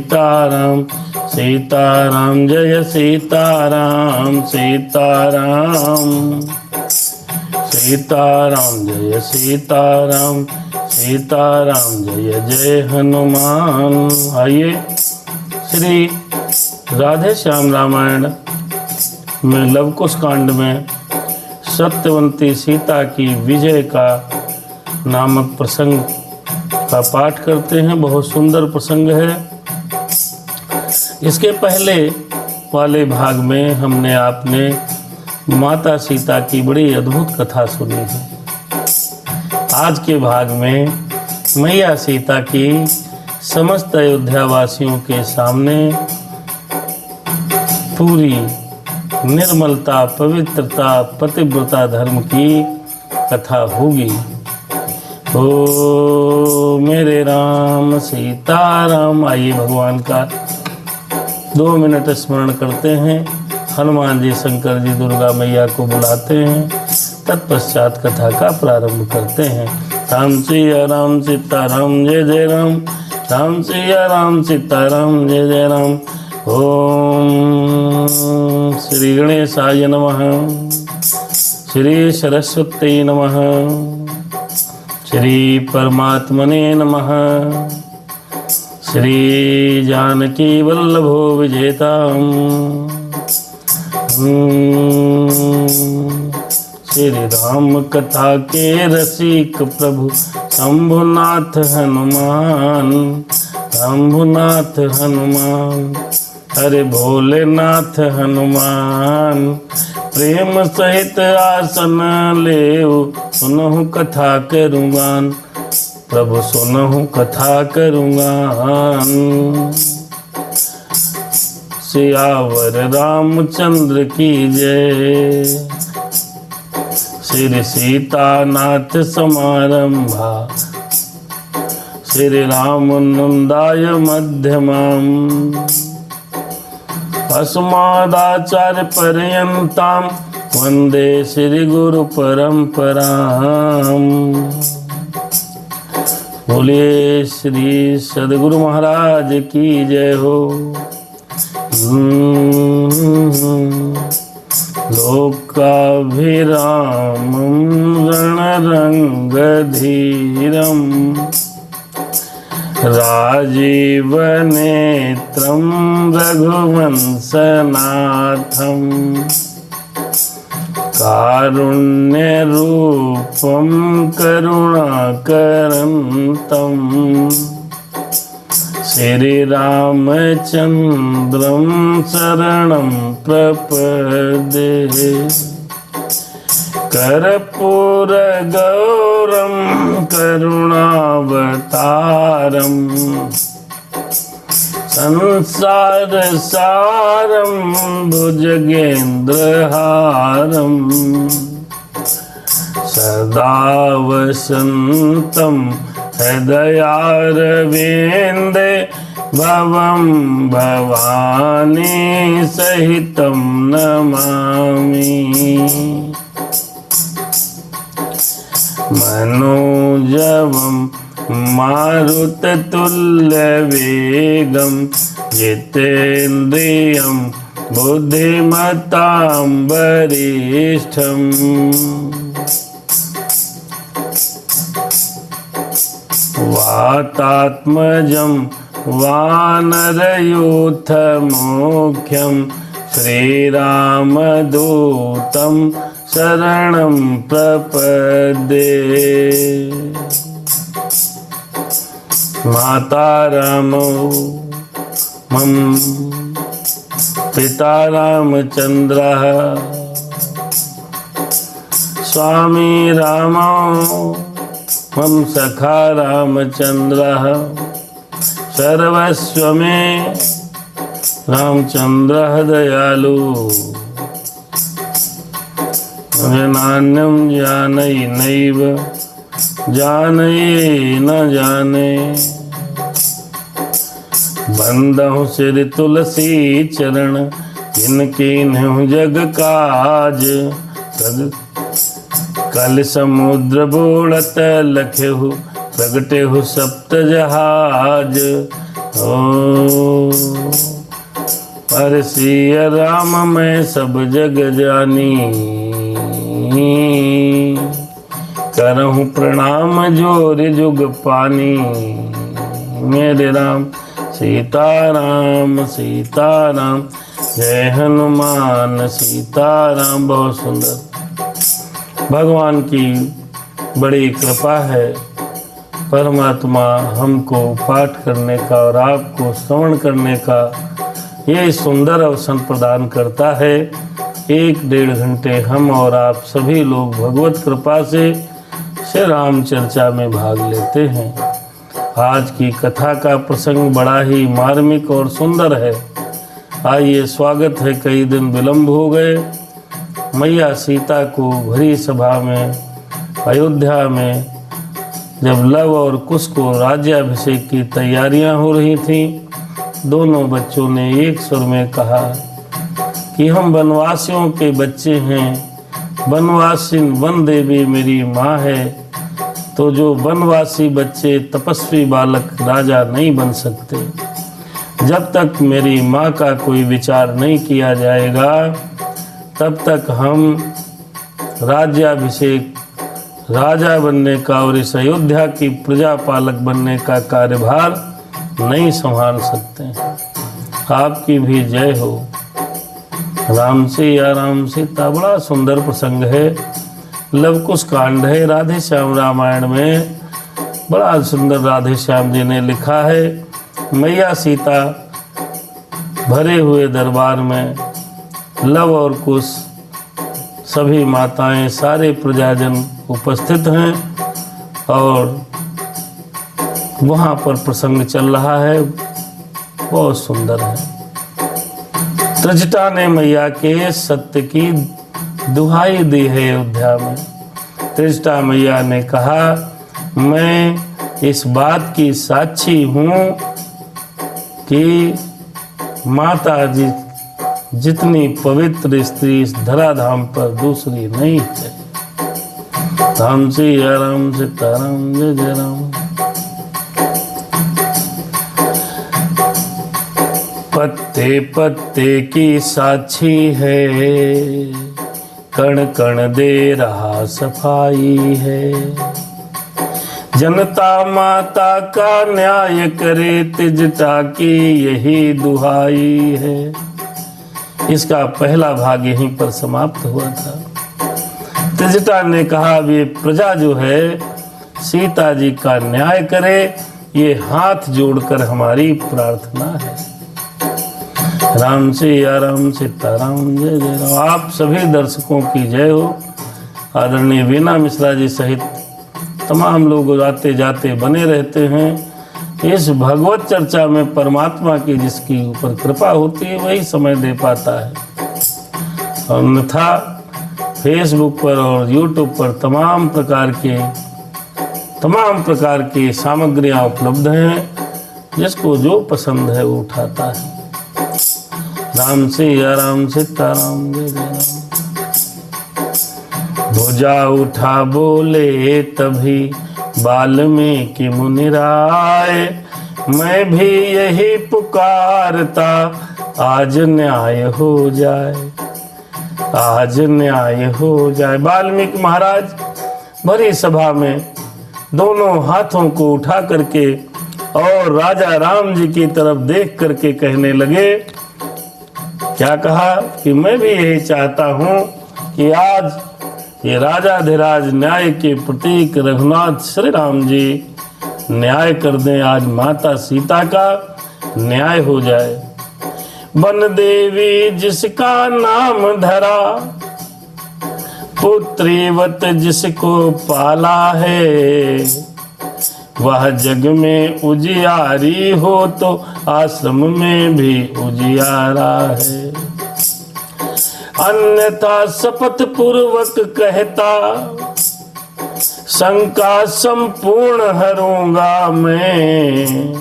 सीताराम सीताराम जय सीताराम सीताराम सीताराम जय सीताराम सीताराम जय जय हनुमान। आइए श्री राधे श्याम रामायण में लवकुश कांड में सत्यवंती सीता की विजय का नामक प्रसंग का पाठ करते हैं। बहुत सुंदर प्रसंग है। इसके पहले वाले भाग में हमने आपने माता सीता की बड़ी अद्भुत कथा सुनी है। आज के भाग में मैया सीता की समस्त अयोध्या वासियों के सामने पूरी निर्मलता, पवित्रता, पतिव्रता धर्म की कथा होगी। ओ मेरे राम सीताराम। आइए भगवान का 2 मिनट स्मरण करते हैं। हनुमान जी, शंकर जी, दुर्गा मैया को बुलाते हैं। तत्पश्चात कथा का प्रारंभ करते हैं। राम सिया राम सीताराम जय जय राम। राम सिया राम सीताराम जय जय राम। ओम श्री गणेशाय नमः। श्री सरस्वती नमः। श्री परमात्मने नमः। श्री जानकी वल्लभो विजेताम्। श्री राम कथा के रसिक प्रभु शंभुनाथ हनुमान। शंभुनाथ हनुमान हरे भोलेनाथ हनुमान। प्रेम सहित आसन लेऊ सुनहु कथा करूँगान। प्रभु सुनहु कथा करूँगान। सियावर रामचंद्र की जय। श्री सीतानाथ समारंभा। श्री रामनंदाय मध्यमाम्। अस्मदाचार्य पर्यन्तां वंदे श्री गुरु परंपराम्। बोलिए श्री सद्गुरु महाराज की जय हो। लोकाभिरामं रणरंगधीरम् राजीवनेत्रं रघुवंशनाथं कारुण्यरूपं करुणाकरन्तं श्रीरामचन्द्रं शरणं प्रपद्ये। कर्पूरगौरं करुणावतारम् संसारसारं भुजगेन्द्रहारम् सदा वसन्तं हृदयारविन्दे भवं भवानी सहितं नमामि। मनोजवं मारुततुल्यवेगं जितेन्द्रियं बुद्धिमतां वरिष्ठम्। वातात्मजं वानरयूथमुख्यं श्रीरामदूतं शरणं प्रपद्ये। माता रामो मम पिता रामचन्द्रः स्वामी रामो मम सखा रामचन्द्रः सर्वस्व मे रामचन्द्रः दयालु। नान्यं जानय नैव जानये न जाने। बंदहु सिर तुलसी चरण जिनकी नेहु जग काज। कल समुद्र बोलत लखेहु प्रगटेहु सप्त जहाज। ओ अरे सिया राम मैं सब जग जानी, करहूँ प्रणाम जोर जुग पानी। मेरे राम सीताराम सीताराम, जय हनुमान सीताराम। बहुत सुंदर, भगवान की बड़ी कृपा है। परमात्मा हमको पाठ करने का और आपको श्रवण करने का ये सुंदर अवसर प्रदान करता है। 1-1.5 घंटे हम और आप सभी लोग भगवत कृपा से श्री राम चर्चा में भाग लेते हैं। आज की कथा का प्रसंग बड़ा ही मार्मिक और सुंदर है। आइए, स्वागत है। कई दिन विलंब हो गए। मैया सीता को भरी सभा में अयोध्या में जब लव और कुश को राज्याभिषेक की तैयारियां हो रही थीं, दोनों बच्चों ने एक स्वर में कहा कि हम वनवासियों के बच्चे हैं, वनवासिन वन देवी मेरी माँ है। तो जो वनवासी बच्चे तपस्वी बालक राजा नहीं बन सकते, जब तक मेरी माँ का कोई विचार नहीं किया जाएगा तब तक हम राज्याभिषेक राजा बनने का और इस अयोध्या की प्रजा पालक बनने का कार्यभार नहीं संभाल सकते। आपकी भी जय हो। राम से या राम सीता, बड़ा सुंदर प्रसंग है। लवकुश कांड है। राधे श्याम रामायण में बड़ा सुंदर राधे श्याम जी ने लिखा है। मैया सीता भरे हुए दरबार में लव और कुश, सभी माताएं, सारे प्रजाजन उपस्थित हैं और वहाँ पर प्रसंग चल रहा है। बहुत सुंदर है। त्रिजटा ने मैया के सत्य की दुहाई दी है अयोध्या में। त्रिजटा मैया ने कहा, मैं इस बात की साक्षी हूँ कि माता जी जितनी पवित्र स्त्री इस धराधाम पर दूसरी नहीं है। राम सिया राम सीताराम, जय जय राम। पत्ते पत्ते की साक्षी है, कण कण दे रहा सफाई है। जनता माता का न्याय करे, त्रिजटा की यही दुहाई है। इसका पहला भाग यहीं पर समाप्त हुआ था। त्रिजटा ने कहा, ये प्रजा जो है सीता जी का न्याय करे, ये हाथ जोड़कर हमारी प्रार्थना है। राम से या राम सीताराम, जय जय राम। आप सभी दर्शकों की जय हो। आदरणीय वीना मिश्रा जी सहित तमाम लोग आते जाते बने रहते हैं। इस भगवत चर्चा में परमात्मा की जिसकी ऊपर कृपा होती है वही समय दे पाता है। अन्यथा फेसबुक पर और यूट्यूब पर तमाम प्रकार की सामग्रियां उपलब्ध हैं। जिसको जो पसंद है वो उठाता है। राम से या राम सीताराम, जय जय राम। भुजा उठा बोले तभी वाल्मीकि मुनि राय, मैं भी यही पुकारता आज न्याय हो जाए, आज न्याय हो जाए। वाल्मीकि महाराज भरी सभा में दोनों हाथों को उठा करके और राजा राम जी की तरफ देख करके कहने लगे, क्या कहा कि मैं भी यही चाहता हूँ कि आज ये राजाधिराज न्याय के प्रतीक रघुनाथ श्री राम जी न्याय कर दें। आज माता सीता का न्याय हो जाए। वन देवी जिसका नाम धरा, पुत्रीवत जिसको पाला है, वह जग में उजियारी हो तो आश्रम में भी उजियारा है। अन्यथा शपथ पूर्वक कहता, शंका संपूर्ण हरूंगा मैं,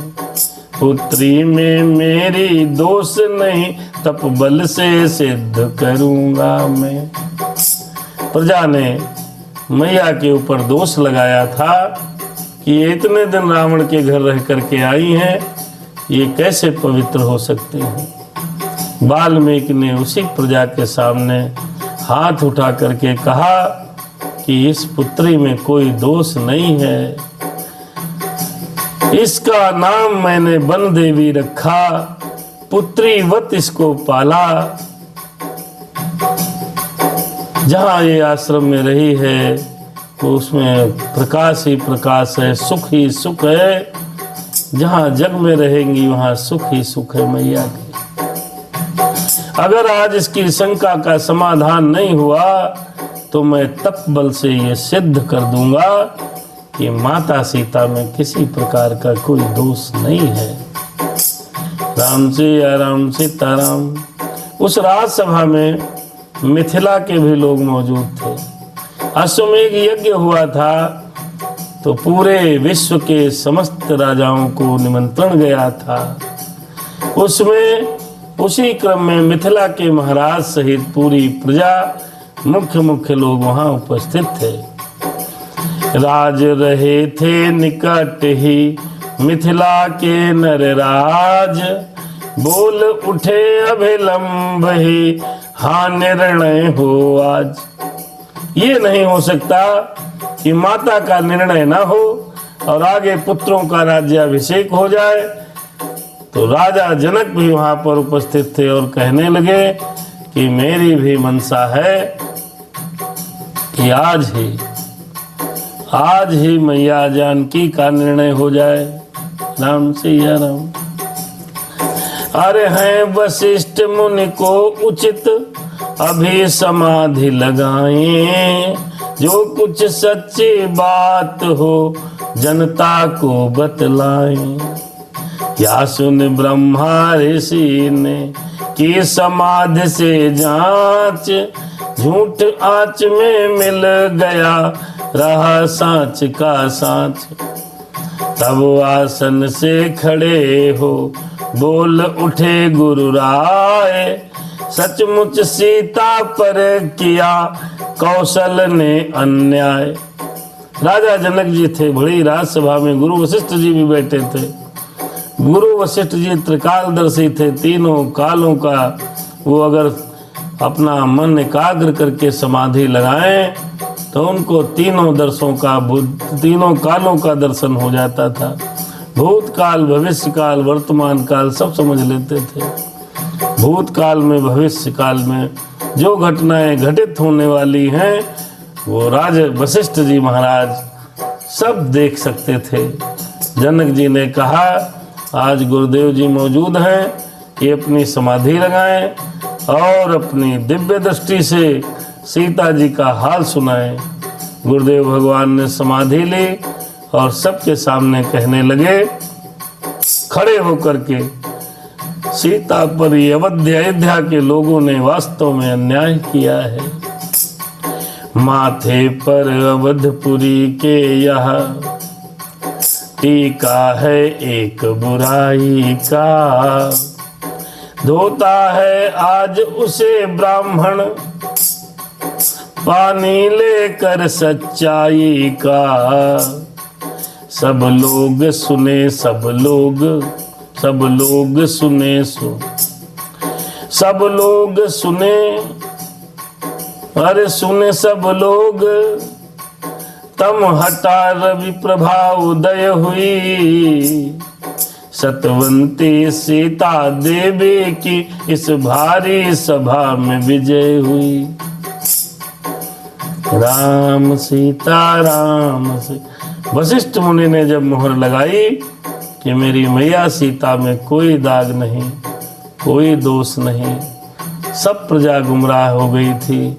पुत्री में मेरी दोष नहीं तप बल से सिद्ध करूंगा मैं। प्रजा ने मैया के ऊपर दोष लगाया था कि ये इतने दिन रावण के घर रह करके आई हैं, ये कैसे पवित्र हो सकते हैं। वाल्मीकि ने उसी प्रजा के सामने हाथ उठा करके कहा कि इस पुत्री में कोई दोष नहीं है, इसका नाम मैंने वन देवी रखा, पुत्री वत इसको पाला। जहाँ ये आश्रम में रही है तो उसमें प्रकाश ही प्रकाश है, सुख ही सुख है। जहाँ जग में रहेंगी वहाँ सुख ही सुख है मैया की। अगर आज इसकी शंका का समाधान नहीं हुआ तो मैं तप बल से ये सिद्ध कर दूंगा कि माता सीता में किसी प्रकार का कोई दोष नहीं है। राम सिया राम सीताराम। उस राजसभा में मिथिला के भी लोग मौजूद थे। अश्वमेघ यज्ञ हुआ था तो पूरे विश्व के समस्त राजाओं को निमंत्रण गया था। उसमें उसी क्रम में मिथिला के महाराज सहित पूरी प्रजा, मुख्य लोग वहां उपस्थित थे। राज रहे थे निकट ही मिथिला के नरराज, बोल उठे अभिलंब ही हाँ निर्णय हो आज। ये नहीं हो सकता कि माता का निर्णय ना हो और आगे पुत्रों का राज्याभिषेक हो जाए। तो राजा जनक भी वहां पर उपस्थित थे और कहने लगे कि मेरी भी मनसा है कि आज ही मैया जानकी का निर्णय हो जाए। राम सिया राम। अरे हैं वशिष्ठ मुनि को उचित अभी समाधि लगाएं, जो कुछ सच्ची बात हो जनता को बतलाएं। या सुन ब्रह्मा ऋषि ने की समाधि से जांच, झूठ आंच में मिल गया रहा सांच का सांच। तब आसन से खड़े हो बोल उठे गुरु राय, सचमुच सीता पर किया कौशल ने अन्याय। राजा जनक जी थे, बड़ी राजसभा में गुरु वशिष्ठ जी भी बैठे थे। गुरु वशिष्ठ जी त्रिकालदर्शी थे, तीनों कालों का वो अगर अपना मन एकाग्र करके समाधि लगाएं तो उनको तीनों कालों का दर्शन हो जाता था। भूतकाल, भविष्य काल, वर्तमान काल सब समझ लेते थे। भूतकाल में, भविष्य काल में जो घटनाएं घटित होने वाली हैं वो राजा वशिष्ठ जी महाराज सब देख सकते थे। जनक जी ने कहा आज गुरुदेव जी मौजूद हैं, कि अपनी समाधि लगाएं और अपनी दिव्य दृष्टि से सीता जी का हाल सुनाएं। गुरुदेव भगवान ने समाधि ली और सबके सामने कहने लगे खड़े होकर के, सीता पर अयोध्या के लोगों ने वास्तव में अन्याय किया है। माथे पर अवधपुरी के यह टीका है एक बुराई का, धोता है आज उसे ब्राह्मण पानी लेकर सच्चाई का। सब लोग सुने सब लोग सुने अरे सुने सब लोग। तम हटा रवि प्रभा उदय हुई, सतवंती सीता देवी की इस भारी सभा में विजय हुई। राम सीता राम। वशिष्ठ मुनि ने जब मोहर लगाई कि मेरी मैया सीता में कोई दाग नहीं, कोई दोष नहीं, सब प्रजा गुमराह हो गई थी,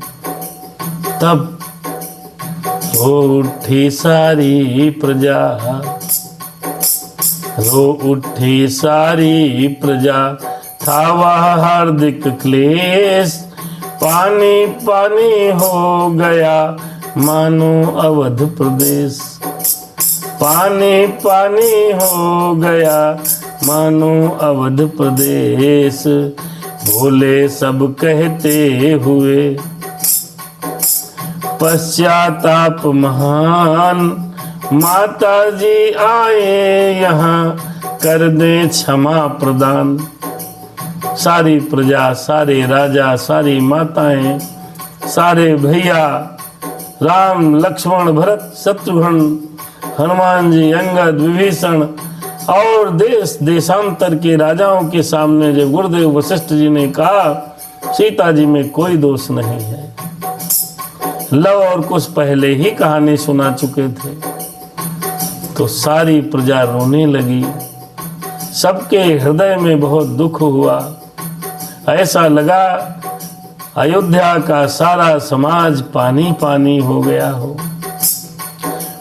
तब रो उठी सारी प्रजा, रो उठी सारी प्रजा। था वह हार्दिक क्लेश, पानी पानी हो गया मानो अवध प्रदेश। पानी पानी हो गया मानो अवध प्रदेश। बोले सब कहते हुए पश्चाताप महान, माता जी आए यहाँ कर दे क्षमा प्रदान। सारी प्रजा, सारे राजा, सारी माताएं, सारे भैया, राम लक्ष्मण भरत शत्रुघ्न, हनुमान जी, अंगद, विभीषण और देश देशांतर के राजाओं के सामने जब गुरुदेव वशिष्ठ जी ने कहा सीता जी में कोई दोष नहीं है, लव और कुछ पहले ही कहानी सुना चुके थे, तो सारी प्रजा रोने लगी। सबके हृदय में बहुत दुख हुआ। ऐसा लगा अयोध्या का सारा समाज पानी पानी हो गया हो।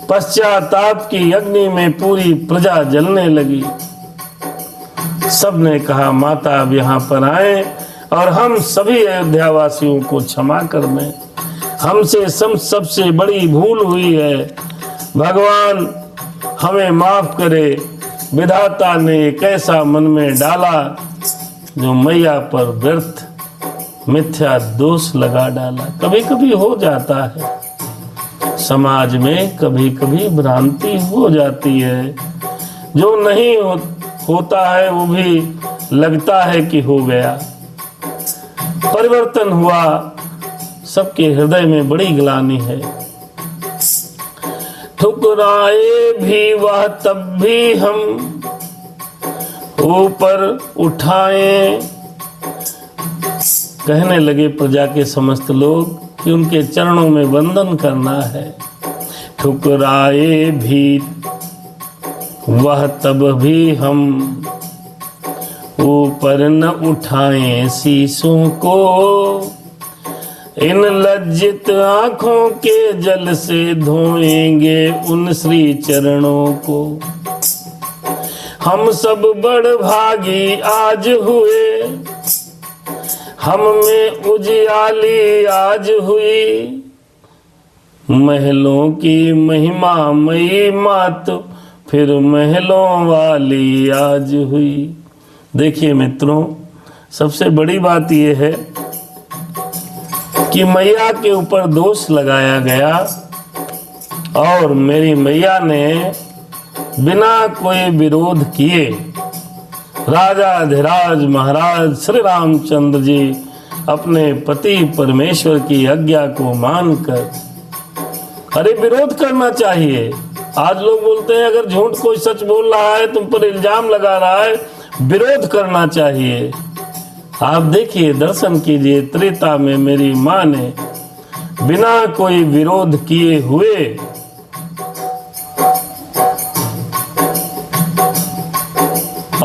पश्चाताप की अग्नि में पूरी प्रजा जलने लगी। सबने कहा माता अब यहाँ पर आए और हम सभी अयोध्या वासियों को क्षमा कर दें, हमसे सबसे बड़ी भूल हुई है, भगवान हमें माफ करे। विधाता ने एक ऐसा मन में डाला जो मैया पर व्यर्थ मिथ्या दोष लगा डाला। कभी कभी हो जाता है समाज में, कभी कभी भ्रांति हो जाती है, जो नहीं होता है वो भी लगता है कि हो गया। परिवर्तन हुआ, सबके हृदय में बड़ी ग्लानि है। ठुकराए भी वह तब भी हम ऊपर उठाए। कहने लगे प्रजा के समस्त लोग कि उनके चरणों में वंदन करना है। ठुकराए भी वह तब भी हम ऊपर न उठाएं शीशों को, इन लज्जित आंखों के जल से धोएंगे उन श्री चरणों को। हम सब बड़ भागी आज हुए, हम में उजियाली आज हुई। महलों की महिमा मई मात फिर महलों वाली आज हुई। देखिए मित्रों, सबसे बड़ी बात यह है कि मैया के ऊपर दोष लगाया गया और मेरी मैया ने बिना कोई विरोध किए राजाधिराज महाराज श्री रामचंद्र जी अपने पति परमेश्वर की आज्ञा को मानकर, अरे विरोध करना चाहिए। आज लोग बोलते हैं अगर झूठ कोई सच बोल रहा है, तुम पर इल्जाम लगा रहा है, विरोध करना चाहिए। आप देखिए, दर्शन कीजिए, त्रेता में मेरी माँ ने बिना कोई विरोध किए हुए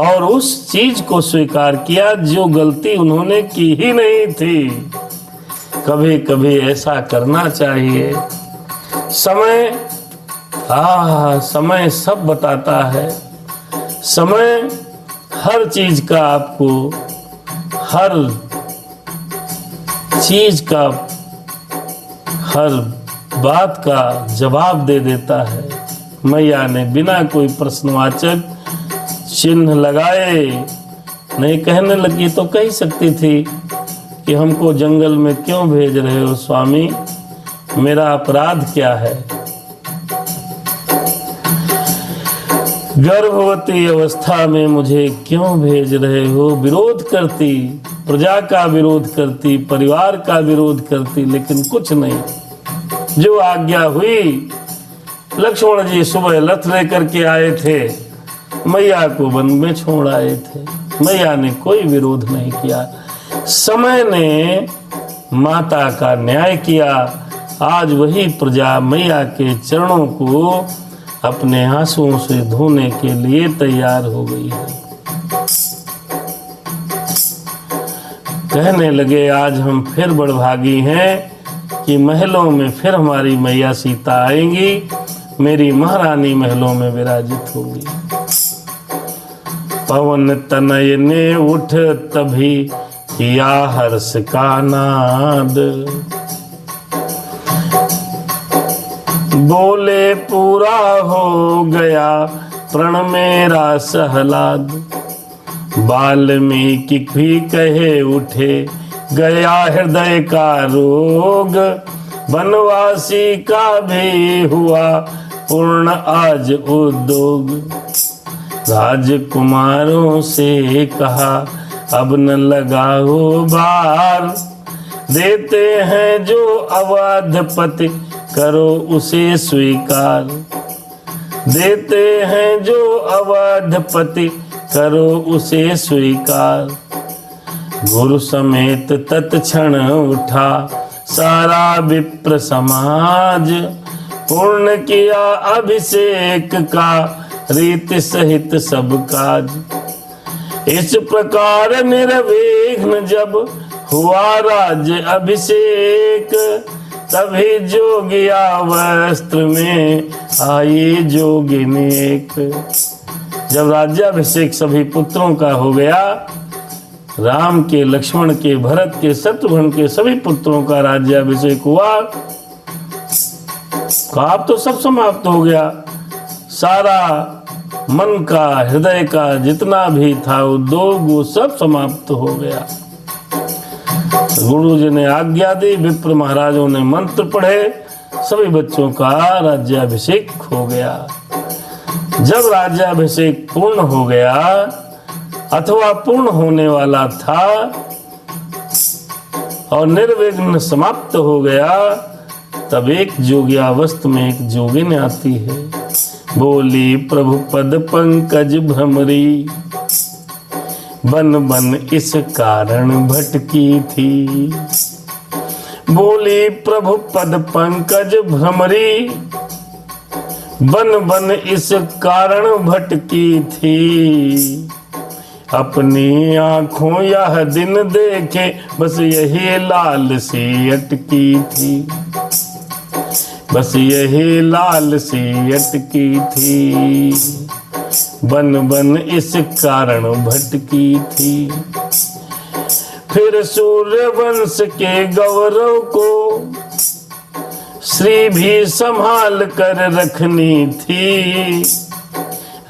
और उस चीज को स्वीकार किया जो गलती उन्होंने की ही नहीं थी। कभी कभी ऐसा करना चाहिए। समय सब बताता है। समय हर चीज का, आपको हर चीज का, हर बात का जवाब दे देता है। मैया ने बिना कोई प्रश्नवाचक चिन्ह लगाए नहीं कहने लगी तो कह सकती थी कि हमको जंगल में क्यों भेज रहे हो स्वामी, मेरा अपराध क्या है। गर्भवती अवस्था में मुझे क्यों भेज रहे हो। विरोध करती, प्रजा का विरोध करती, परिवार का विरोध करती, लेकिन कुछ नहीं। जो आज्ञा हुई, लक्ष्मण जी सुबह रथ लेकर के आए थे, मैया को वन में छोड़ आए थे। मैया ने कोई विरोध नहीं किया। समय ने माता का न्याय किया। आज वही प्रजा मैया के चरणों को अपने आंसुओं से धोने के लिए तैयार हो गई है। कहने लगे आज हम फिर बड़भागी हैं कि महलों में फिर हमारी मैया सीता आएंगी, मेरी महारानी महलों में विराजित होगी। पवन तनय ने उठ तभी किया हर्ष का नाद, बोले पूरा हो गया प्रण मेरा सहलाद। वाल्मीकि भी कहे उठे गया हृदय का रोग, वनवासी का भी हुआ पूर्ण आज उद्योग। राजकुमारों से कहा अब न लगाओ बार। देते हैं जो अवधपति करो उसे स्वीकार। देते हैं जो अवधपति करो उसे स्वीकार। गुरु समेत तत्क्षण उठा सारा विप्र समाज। पूर्ण किया अभिषेक का रीति सहित सब काज। इस प्रकार निर्विघ्न जब हुआ राज्य अभिषेक। तभी जोगिया वस्त्र में आई जोगिनी एक। जब राज्याभिषेक सभी पुत्रों का हो गया, राम के, लक्ष्मण के, भरत के, शत्रुघ्न के सभी पुत्रों का राज्याभिषेक हुआ। आप तो सब समाप्त हो गया। सारा मन का, हृदय का जितना भी था उद्योग वो सब समाप्त हो गया। गुरु जी ने आज्ञा दी, विप्र महाराजों ने मंत्र पढ़े, सभी बच्चों का राज्याभिषेक हो गया। जब राज्याभिषेक पूर्ण हो गया अथवा पूर्ण होने वाला था और निर्विघ्न समाप्त हो गया, तब एक जोगियावस्था में एक जोगिन आती है। बोली प्रभु पद पंकज भ्रमरी, बन बन इस कारण भटकी थी। बोली प्रभु पद पंकज भ्रमरी, बन बन इस कारण भटकी थी। अपनी आंखों यह दिन देखे बस यही लाल सी अटकी थी। बस यही लाल सी अटकी थी। बन बन इस कारण भटकी थी। फिर सूर्यवंश के गौरव को श्री भी संभाल कर रखनी थी।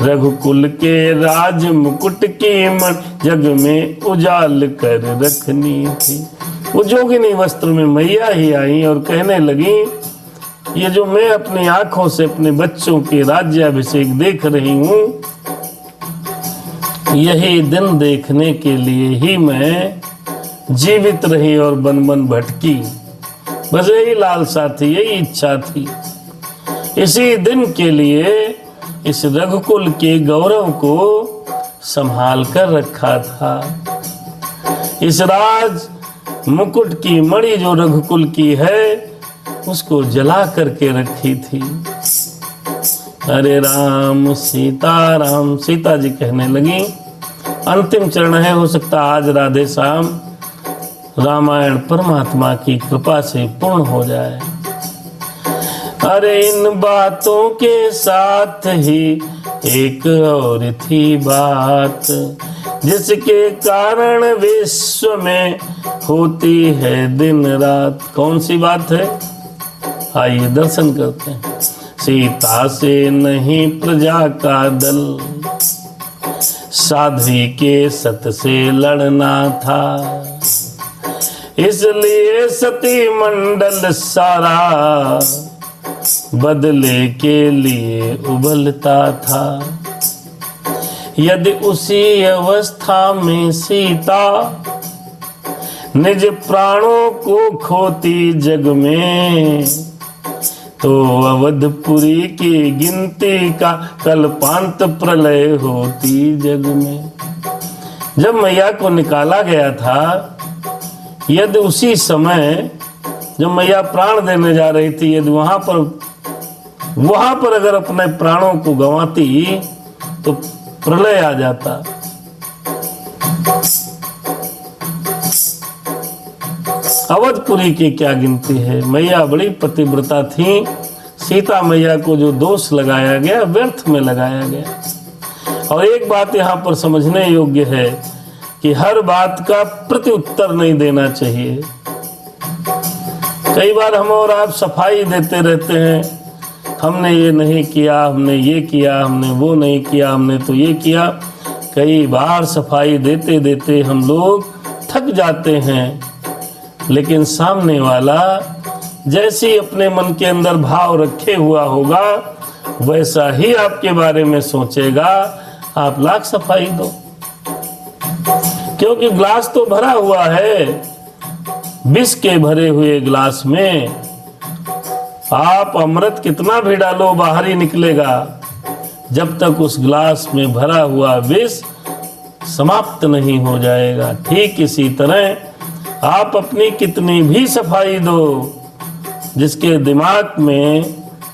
रघुकुल के राज मुकुट की मन जग में उजाल कर रखनी थी। वो जोगिनी वस्त्र में मैया ही आई और कहने लगी, ये जो मैं अपनी आंखों से अपने बच्चों के राज्याभिषेक देख रही हूँ, यही दिन देखने के लिए ही मैं जीवित रही और बन बन भटकी। बस यही लालसा थी, यही इच्छा थी। इसी दिन के लिए इस रघुकुल के गौरव को संभाल कर रखा था। इस राज मुकुट की मणि जो रघुकुल की है उसको जला करके रखी थी। हरे राम सीता राम। सीता जी कहने लगी, अंतिम चरण है, हो सकता आज राधे श्याम रामायण परमात्मा की कृपा से पूर्ण हो जाए। अरे इन बातों के साथ ही एक और थी बात, जिसके कारण विश्व में होती है दिन रात। कौन सी बात है? आइए दर्शन करते हैं। सीता से नहीं प्रजा का दल, साध्वी के सत से लड़ना था। इसलिए सती मंडल सारा बदले के लिए उबलता था। यदि उसी अवस्था में सीता निज प्राणों को खोती जग में, तो अवधपुरी की गिनती का कल्पांत प्रलय होती जग में। जब मैया को निकाला गया था, यदि उसी समय जब मैया प्राण देने जा रही थी, यदि वहां पर अगर अपने प्राणों को गंवाती तो प्रलय आ जाता। अवधपुरी की क्या गिनती है। मैया बड़ी पतिव्रता थी। सीता मैया को जो दोष लगाया गया व्यर्थ में लगाया गया। और एक बात यहाँ पर समझने योग्य है कि हर बात का प्रत्युत्तर नहीं देना चाहिए। कई बार हम और आप सफाई देते रहते हैं, हमने ये नहीं किया, हमने ये किया, हमने वो नहीं किया, हमने तो ये किया। कई बार सफाई देते देते हम लोग थक जाते हैं, लेकिन सामने वाला जैसे अपने मन के अंदर भाव रखे हुआ होगा वैसा ही आपके बारे में सोचेगा। आप लाख सफाई दो, क्योंकि ग्लास तो भरा हुआ है, विष के भरे हुए ग्लास में आप अमृत कितना भी डालो बाहर ही निकलेगा, जब तक उस ग्लास में भरा हुआ विष समाप्त नहीं हो जाएगा। ठीक इसी तरह आप अपनी कितनी भी सफाई दो, जिसके दिमाग में,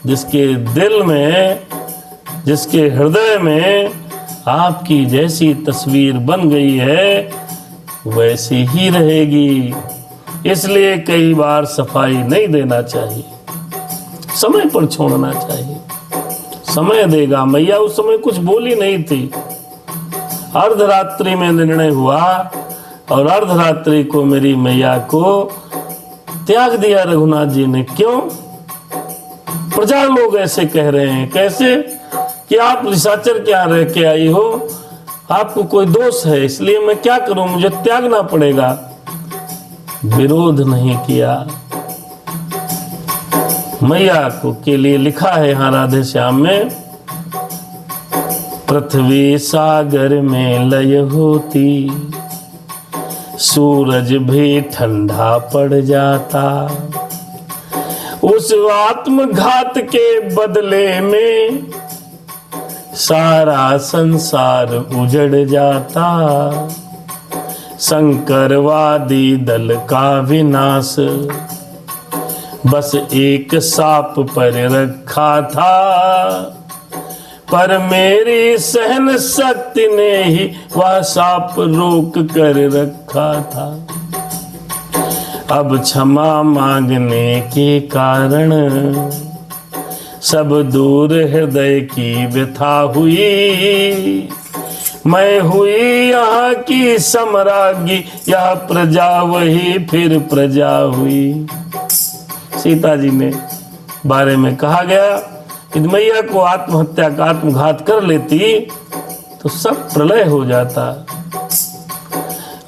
जिसके दिल में, जिसके हृदय में आपकी जैसी तस्वीर बन गई है वैसी ही रहेगी। इसलिए कई बार सफाई नहीं देना चाहिए, समय पर छोड़ना चाहिए। समय देगा। मैया उस समय कुछ बोली नहीं थी। अर्धरात्रि में निर्णय हुआ और अर्धरात्रि को मेरी मैया को त्याग दिया रघुनाथ जी ने। क्यों? प्रजा लोग ऐसे कह रहे हैं। कैसे? कि आप निशाचर क्या रह के आई हो, आपको कोई दोष है, इसलिए मैं क्या करूं, मुझे त्यागना पड़ेगा। विरोध नहीं किया। मैया को के लिए लिखा है यहाँ राधे श्याम में, पृथ्वी सागर में लय होती, सूरज भी ठंडा पड़ जाता, उस आत्मघात के बदले में सारा संसार उजड़ जाता। शंकरवादी दल का विनाश बस एक सांप पर रखा था, पर मेरी सहन शक्ति ने ही वह सांप रोक कर रखा था। अब क्षमा मांगने के कारण सब दूर हृदय की व्यथा हुई। मैं हुई यहाँ की सम्राज्ञी, यह प्रजा वही फिर प्रजा हुई। सीता जी ने बारे में कहा गया कि मैया को आत्महत्या का आत्मघात कर लेती तो सब प्रलय हो जाता।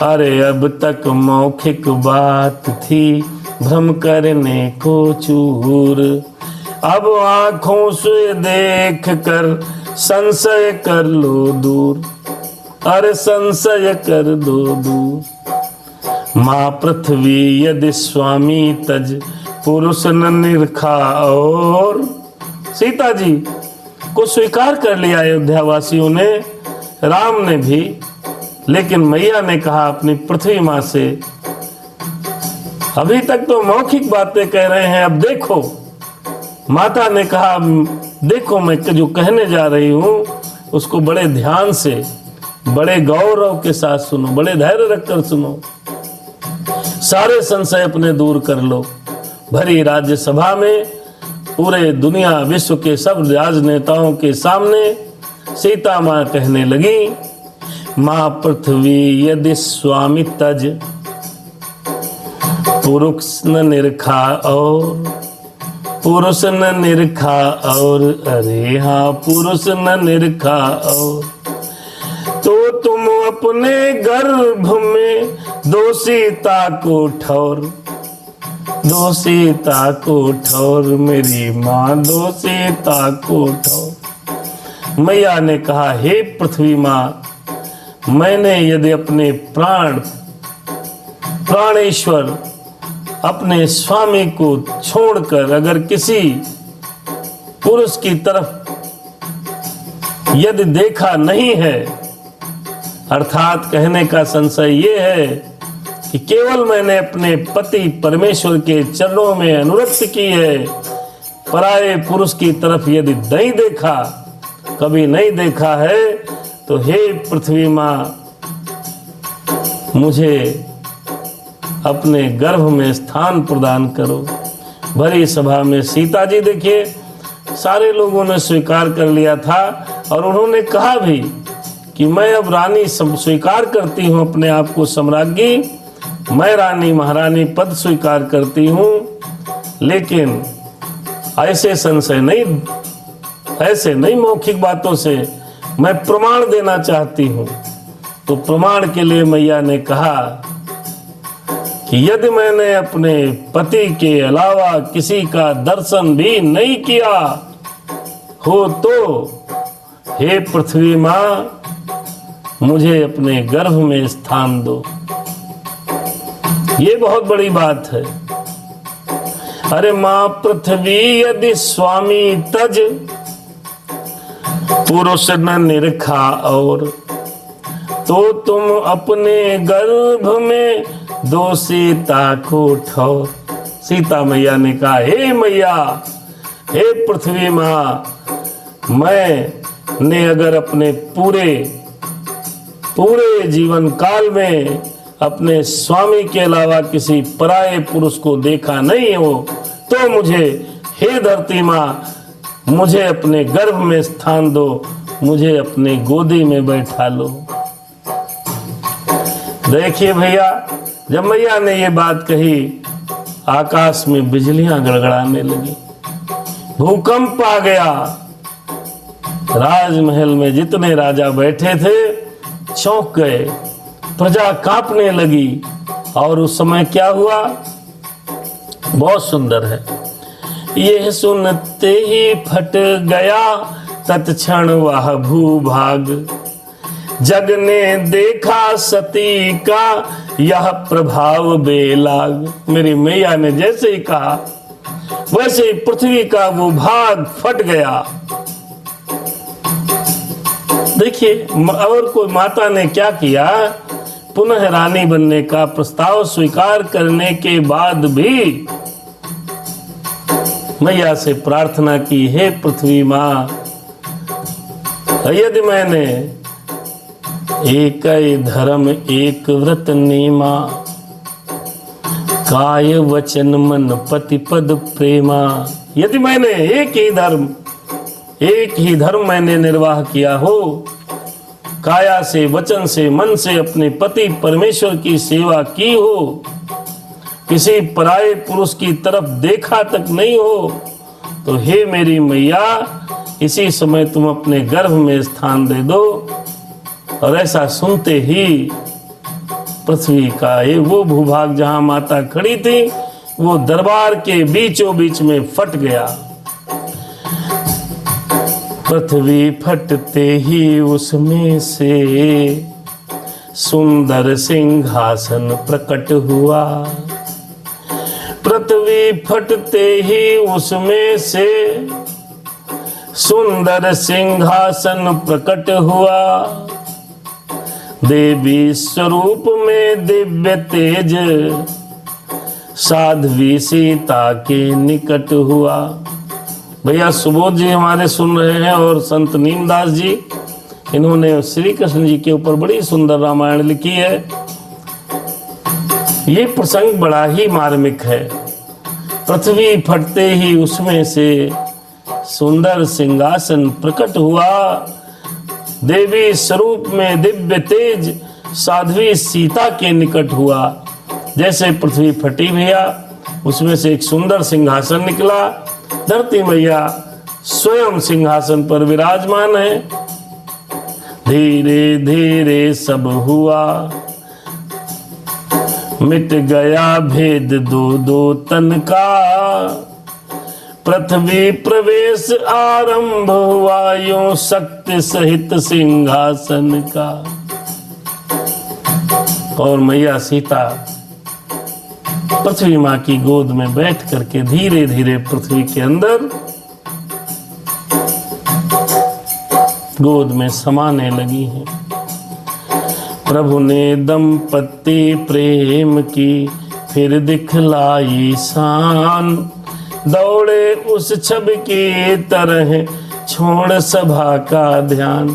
अरे अब तक मौखिक बात थी भ्रम करने को चूर, अब आंखों से देख कर संशय कर लो दूर। अरे संशय कर दो दूर। माँ पृथ्वी यदि स्वामी तज, पुरुष न निरखा। और सीता जी को स्वीकार कर लिया अयोध्या वासियों ने, राम ने भी, लेकिन मैया ने कहा अपनी पृथ्वी माँ से, अभी तक तो मौखिक बातें कह रहे हैं, अब देखो। माता ने कहा देखो मैं जो कहने जा रही हूँ उसको बड़े ध्यान से, बड़े गौरव के साथ सुनो, बड़े धैर्य रखकर सुनो। सारे संशय अपने दूर कर लो। भरी राज्यसभा में पूरे दुनिया विश्व के सब राजनेताओं के सामने सीता माँ कहने लगी, माँ पृथ्वी यदि स्वामी तज, पुरुष न निरखा और, पुरुष न निरखा और, अरे हाँ पुरुष न निरखा और, तो तुम अपने गर्भ में दोषिता को ठौर, दोषिता को ठौर, मेरी माँ दोषिता को ठौर। मैया ने कहा, हे पृथ्वी माँ, मैंने यदि अपने प्राणेश्वर अपने स्वामी को छोड़कर अगर किसी पुरुष की तरफ यदि देखा नहीं है, अर्थात कहने का संशय ये है कि केवल मैंने अपने पति परमेश्वर के चरणों में अनुरक्त की है, पराये पुरुष की तरफ यदि नहीं देखा, कभी नहीं देखा है, तो हे पृथ्वी माँ, मुझे अपने गर्भ में स्थान प्रदान करो। भरी सभा में सीता जी देखिए, सारे लोगों ने स्वीकार कर लिया था और उन्होंने कहा भी कि मैं अब रानी स्वीकार करती हूँ अपने आप को सम्राज्ञी, मैं रानी महारानी पद स्वीकार करती हूँ, लेकिन ऐसे संशय नहीं, ऐसे नहीं मौखिक बातों से मैं प्रमाण देना चाहती हूँ। तो प्रमाण के लिए मैया ने कहा कि यदि मैंने अपने पति के अलावा किसी का दर्शन भी नहीं किया हो तो हे पृथ्वी माँ, मुझे अपने गर्भ में स्थान दो। ये बहुत बड़ी बात है। अरे मां पृथ्वी यदि स्वामी तज, पुरुष न निरखा और, तो तुम अपने गर्भ में दो सीता को ठौर। सीता मैया ने कहा, हे मैया, हे पृथ्वी माँ, मैंने अगर अपने पूरे जीवन काल में अपने स्वामी के अलावा किसी पराये पुरुष को देखा नहीं हो, तो मुझे, हे धरती माँ, मुझे अपने गर्भ में स्थान दो, मुझे अपने गोदी में बैठा लो। देखिए भैया, जब मैया ने ये बात कही, आकाश में बिजलियां गड़गड़ाने लगी, भूकंप आ गया। राजमहल में जितने राजा बैठे थे चौंक गए, प्रजा कांपने लगी। और उस समय क्या हुआ, बहुत सुंदर है। यह सुनते ही फट गया तत्क्षण वह भूभाग, जग ने देखा सती का यह प्रभाव बेलाग। मेरी मैया ने जैसे ही कहा, वैसे ही पृथ्वी का वो भाग फट गया। देखिए, और कोई माता ने क्या किया, पुनः रानी बनने का प्रस्ताव स्वीकार करने के बाद भी मैया से प्रार्थना की, हे पृथ्वी माँ, यदि मैंने एक धर्म एक व्रत नेमा, काय वचन मन पति पद प्रेमा, यदि मैंने एक ही धर्म मैंने निर्वाह किया हो, काया से, वचन से, मन से अपने पति परमेश्वर की सेवा की हो, किसी पराये पुरुष की तरफ देखा तक नहीं हो, तो हे मेरी मैया, इसी समय तुम अपने गर्भ में स्थान दे दो। और ऐसा सुनते ही पृथ्वी का ये वो भूभाग जहां माता खड़ी थी, वो दरबार के बीचों बीच में फट गया। पृथ्वी फटते ही उसमें से सुंदर सिंहासन प्रकट हुआ। पृथ्वी फटते ही उसमें से सुंदर सिंहासन प्रकट हुआ। देवी स्वरूप में दिव्य तेज साध्वी सीता के निकट हुआ। भैया सुबोध जी हमारे सुन रहे हैं, और संत नीमदास जी, इन्होंने श्री कृष्ण जी के ऊपर बड़ी सुंदर रामायण लिखी है। ये प्रसंग बड़ा ही मार्मिक है। पृथ्वी फटते ही उसमें से सुंदर सिंहासन प्रकट हुआ। देवी स्वरूप में दिव्य तेज साध्वी सीता के निकट हुआ। जैसे पृथ्वी फटी भैया, उसमें से एक सुंदर सिंहासन निकला। धरती मैया स्वयं सिंहासन पर विराजमान है। धीरे धीरे सब हुआ, मिट गया भेद दो दो तन का। पृथ्वी प्रवेश आरंभ हुआ यूं शक्ति सहित सिंहासन का। और मैया सीता पृथ्वी माँ की गोद में बैठ करके धीरे धीरे पृथ्वी के अंदर गोद में समाने लगी हैं। प्रभु ने दंपति प्रेम की फिर दिखलाई शान। दौड़े उस छब की तरह छोड़ सभा का ध्यान।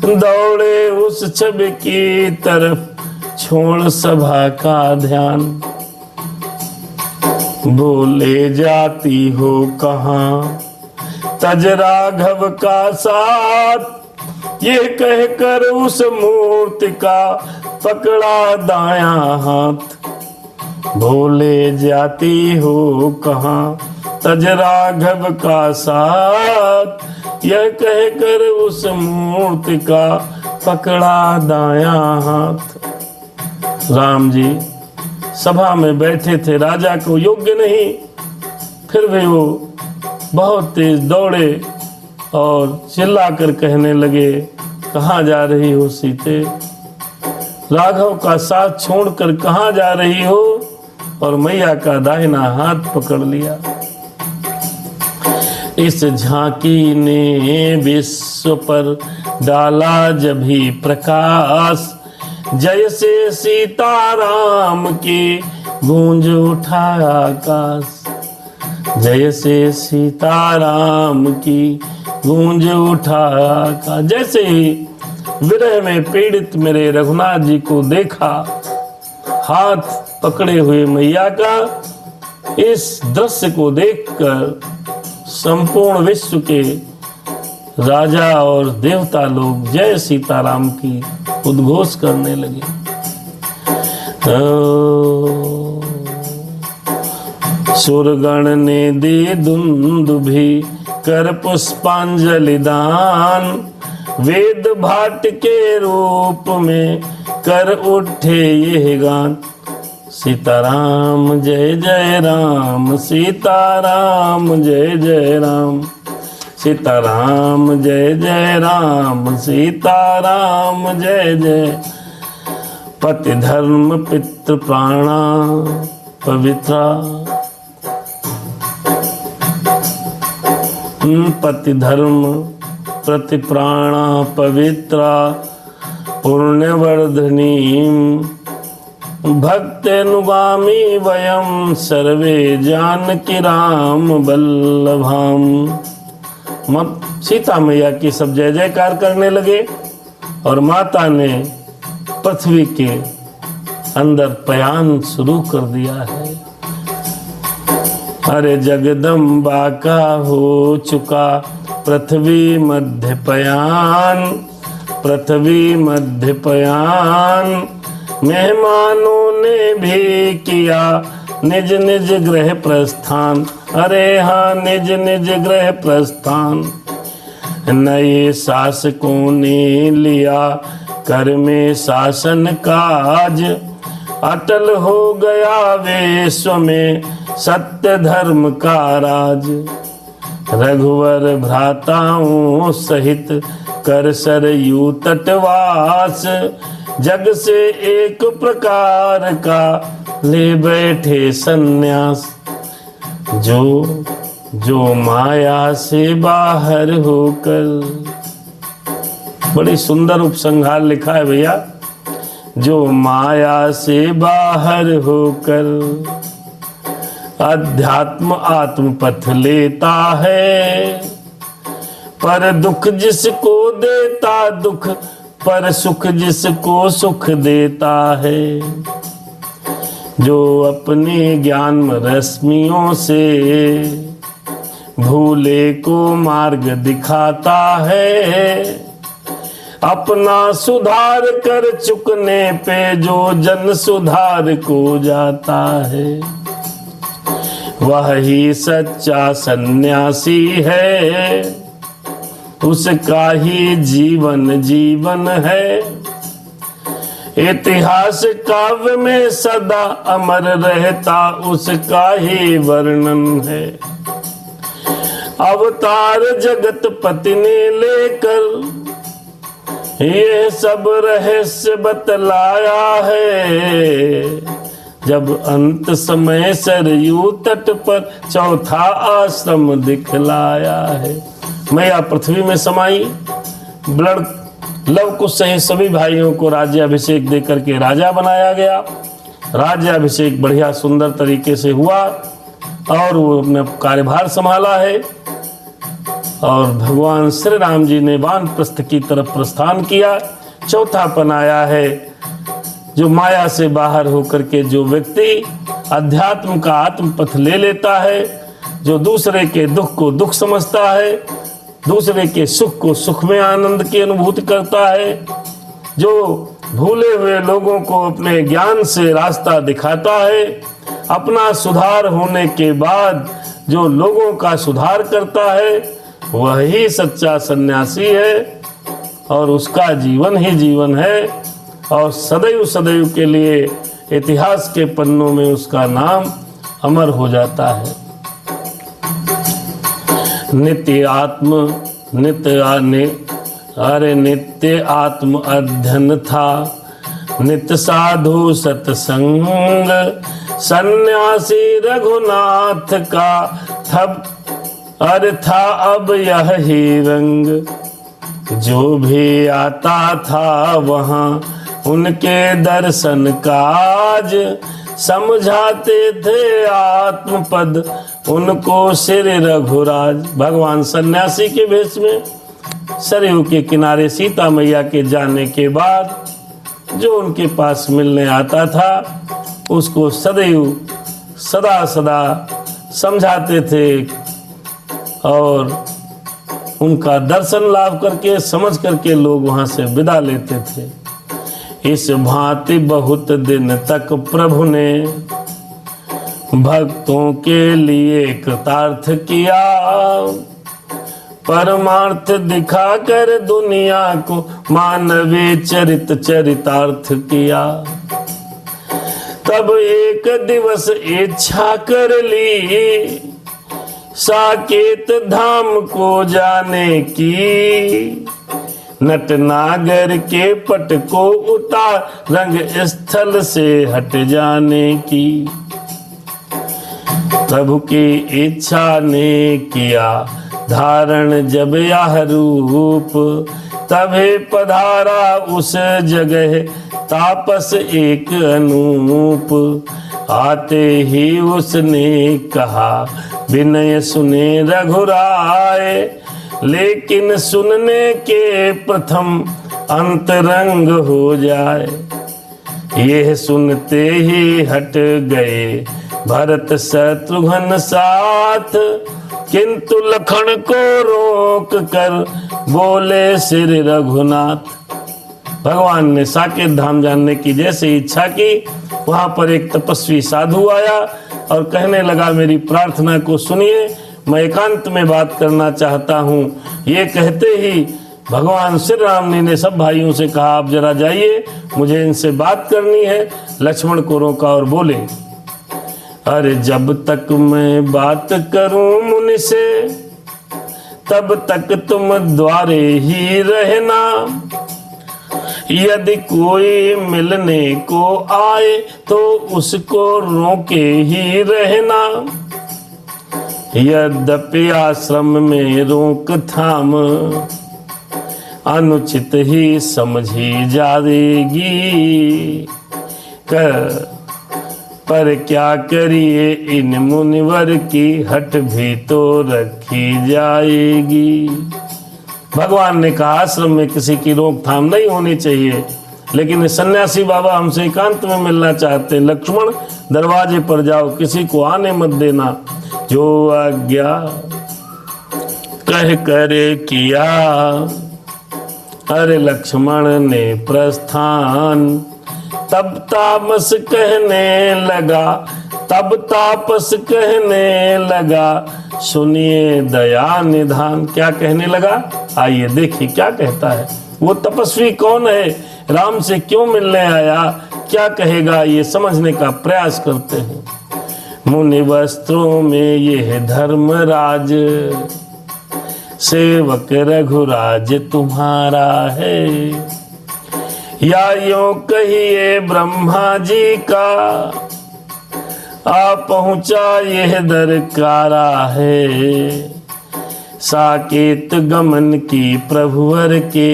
दौड़े उस छब की तरफ छोड़ सभा का ध्यान। बोले जाती हो कहाँ तज राघव का साथ। ये कहकर उस मूर्ति का पकड़ा दाया हाथ। भूले जाती हो कहाँ तज राघव का साथ। यह कहकर उस मूर्ति का पकड़ा दाया हाथ। राम जी सभा में बैठे थे, राजा को योग्य नहीं, फिर भी वो बहुत तेज दौड़े और चिल्लाकर कहने लगे, कहाँ जा रही हो सीते, राघव का साथ छोड़कर कहाँ जा रही हो। और मैया का दाहिना हाथ पकड़ लिया। इस झांकी ने विश्व पर डाला जभी प्रकाश, जैसे सीताराम की गूंज उठा आकाश, जैसे सीताराम की गूंज उठा आकाश। जैसे ही विरह में पीड़ित मेरे रघुनाथ जी को देखा, हाथ पकड़े हुए मैया का, इस दृश्य को देखकर संपूर्ण विश्व के राजा और देवता लोग जय सीताराम की उद्घोष करने लगे। सुरगण ने दे दुंदुभि कर पुष्पांजलि दान, वेद भाट के रूप में कर उठे ये गान। सीताराम जय जय राम, सीताराम जय जय राम, सीताराम जय जय राम, सीताराम जय जय। पति धर्म पितृ प्राणा पवित्रा, पति धर्म प्रति प्राणा पवित्रा, पुण्यवर्धनी भक्तेनुगामी वयम सर्वे जानकी राम वल्लभाम। सीता मैया की सब जय जयकार करने लगे और माता ने पृथ्वी के अंदर पयान शुरू कर दिया है। अरे जगदम्बा का हो चुका पृथ्वी मध्य पयान, पृथ्वी मध्य पयान। मेहमानों ने भी किया निज निज गृह प्रस्थान, अरे हाँ निज निज गृह प्रस्थान। नए शासकों ने लिया कर में शासन काज, अटल हो गया विश्व में सत्य धर्म का राज। रघुवर भ्राताओं सहित कर सरयू तटवास, जग से एक प्रकार का ले बैठे सन्यास। जो माया से बाहर होकर, बड़ी सुंदर उपसंहार लिखा है भैया। जो माया से बाहर होकर अध्यात्म आत्म पथ लेता है, पर दुख जिसको देता दुख, पर सुख जिसको सुख देता है। जो अपने ज्ञान रश्मियों से भूले को मार्ग दिखाता है, अपना सुधार कर चुकने पे जो जन सुधार को जाता है, वह ही सच्चा सन्यासी है, उसका ही जीवन जीवन है। इतिहास काव्य में सदा अमर रहता उसका ही वर्णन है। अवतार जगत पति ने लेकर ये सब रहस्य बतलाया है, जब अंत समय सरयू तट पर चौथा आश्रम दिखलाया है। मैया पृथ्वी में समाई, ब्लड लव कुश सहित सभी भाइयों को राज्याभिषेक देकर के राजा बनाया गया। राज्याभिषेक बढ़िया सुंदर तरीके से हुआ और वो अपना कार्यभार संभाला है। और भगवान श्री राम जी ने वानप्रस्थ की तरफ प्रस्थान किया। चौथापन आया है, जो माया से बाहर होकर के जो व्यक्ति अध्यात्म का आत्म पथ ले लेता है, जो दूसरे के दुख को दुख समझता है, दूसरे के सुख को सुख में आनंद की अनुभूति करता है, जो भूले हुए लोगों को अपने ज्ञान से रास्ता दिखाता है, अपना सुधार होने के बाद जो लोगों का सुधार करता है, वही सच्चा सन्यासी है और उसका जीवन ही जीवन है और सदैव सदैव के लिए इतिहास के पन्नों में उसका नाम अमर हो जाता है। नित्य अरे नित्य आत्म अध्ययन था, नित्य साधु सत्संग, सन्यासी रघुनाथ का था अब यही रंग। जो भी आता था वहाँ उनके दर्शन काज, समझाते थे आत्मपद उनको श्री रघुराज। भगवान सन्यासी के भेष में सरयू के किनारे सीता मैया के जाने के बाद जो उनके पास मिलने आता था उसको सदा सदा समझाते थे और उनका दर्शन लाभ करके समझ करके लोग वहां से विदा लेते थे। इस भांति बहुत दिन तक प्रभु ने भक्तों के लिए कृतार्थ किया, परमार्थ दिखाकर दुनिया को मानवीय चरितार्थ किया। तब एक दिवस इच्छा कर ली साकेत धाम को जाने की, नटनागर के पट को उतार रंग स्थल से हट जाने की। प्रभु की इच्छा ने किया धारण जब यह रूप, तभी पधारा उस जगह तापस एक अनूप। आते ही उसने कहा विनय सुने रघुराय, लेकिन सुनने के प्रथम अंतरंग हो जाए। यह सुनते ही हट गए भरत शत्रुघ्न साथ, किंतु लखन को रोक कर बोले श्री रघुनाथ। भगवान ने साकेत धाम जानने की जैसे इच्छा की, वहां पर एक तपस्वी साधु आया और कहने लगा मेरी प्रार्थना को सुनिए, मैं एकांत में बात करना चाहता हूँ। ये कहते ही भगवान श्री राम ने सब भाइयों से कहा आप जरा जाइए, मुझे इनसे बात करनी है। लक्ष्मण को रोका और बोले अरे जब तक मैं बात करूं मुनि से, तब तक तुम द्वारे ही रहना। यदि कोई मिलने को आए तो उसको रोके ही रहना। यद्यपि आश्रम में रोक थाम अनुचित ही समझी जाएगी, पर क्या करिए इन मुनिवर की हट भी तो रखी जाएगी। भगवान ने कहा आश्रम में किसी की रोकथाम नहीं होनी चाहिए, लेकिन सन्यासी बाबा हमसे एकांत में मिलना चाहते हैं। लक्ष्मण दरवाजे पर जाओ, किसी को आने मत देना। जो आज्ञा कह करे किया, अरे लक्ष्मण ने प्रस्थान। तब तापस कहने लगा सुनिए दया निधान। क्या कहने लगा, आइए देखिए क्या कहता है। वो तपस्वी कौन है, राम से क्यों मिलने आया, क्या कहेगा, ये समझने का प्रयास करते हैं। मुनि वस्त्रों में यह धर्मराज, सेवक रघुराज तुम्हारा है। या यूं कहिए ब्रह्मा जी का आ पहुंचा यह दरकारा है। साकेत गमन की प्रभुवर के,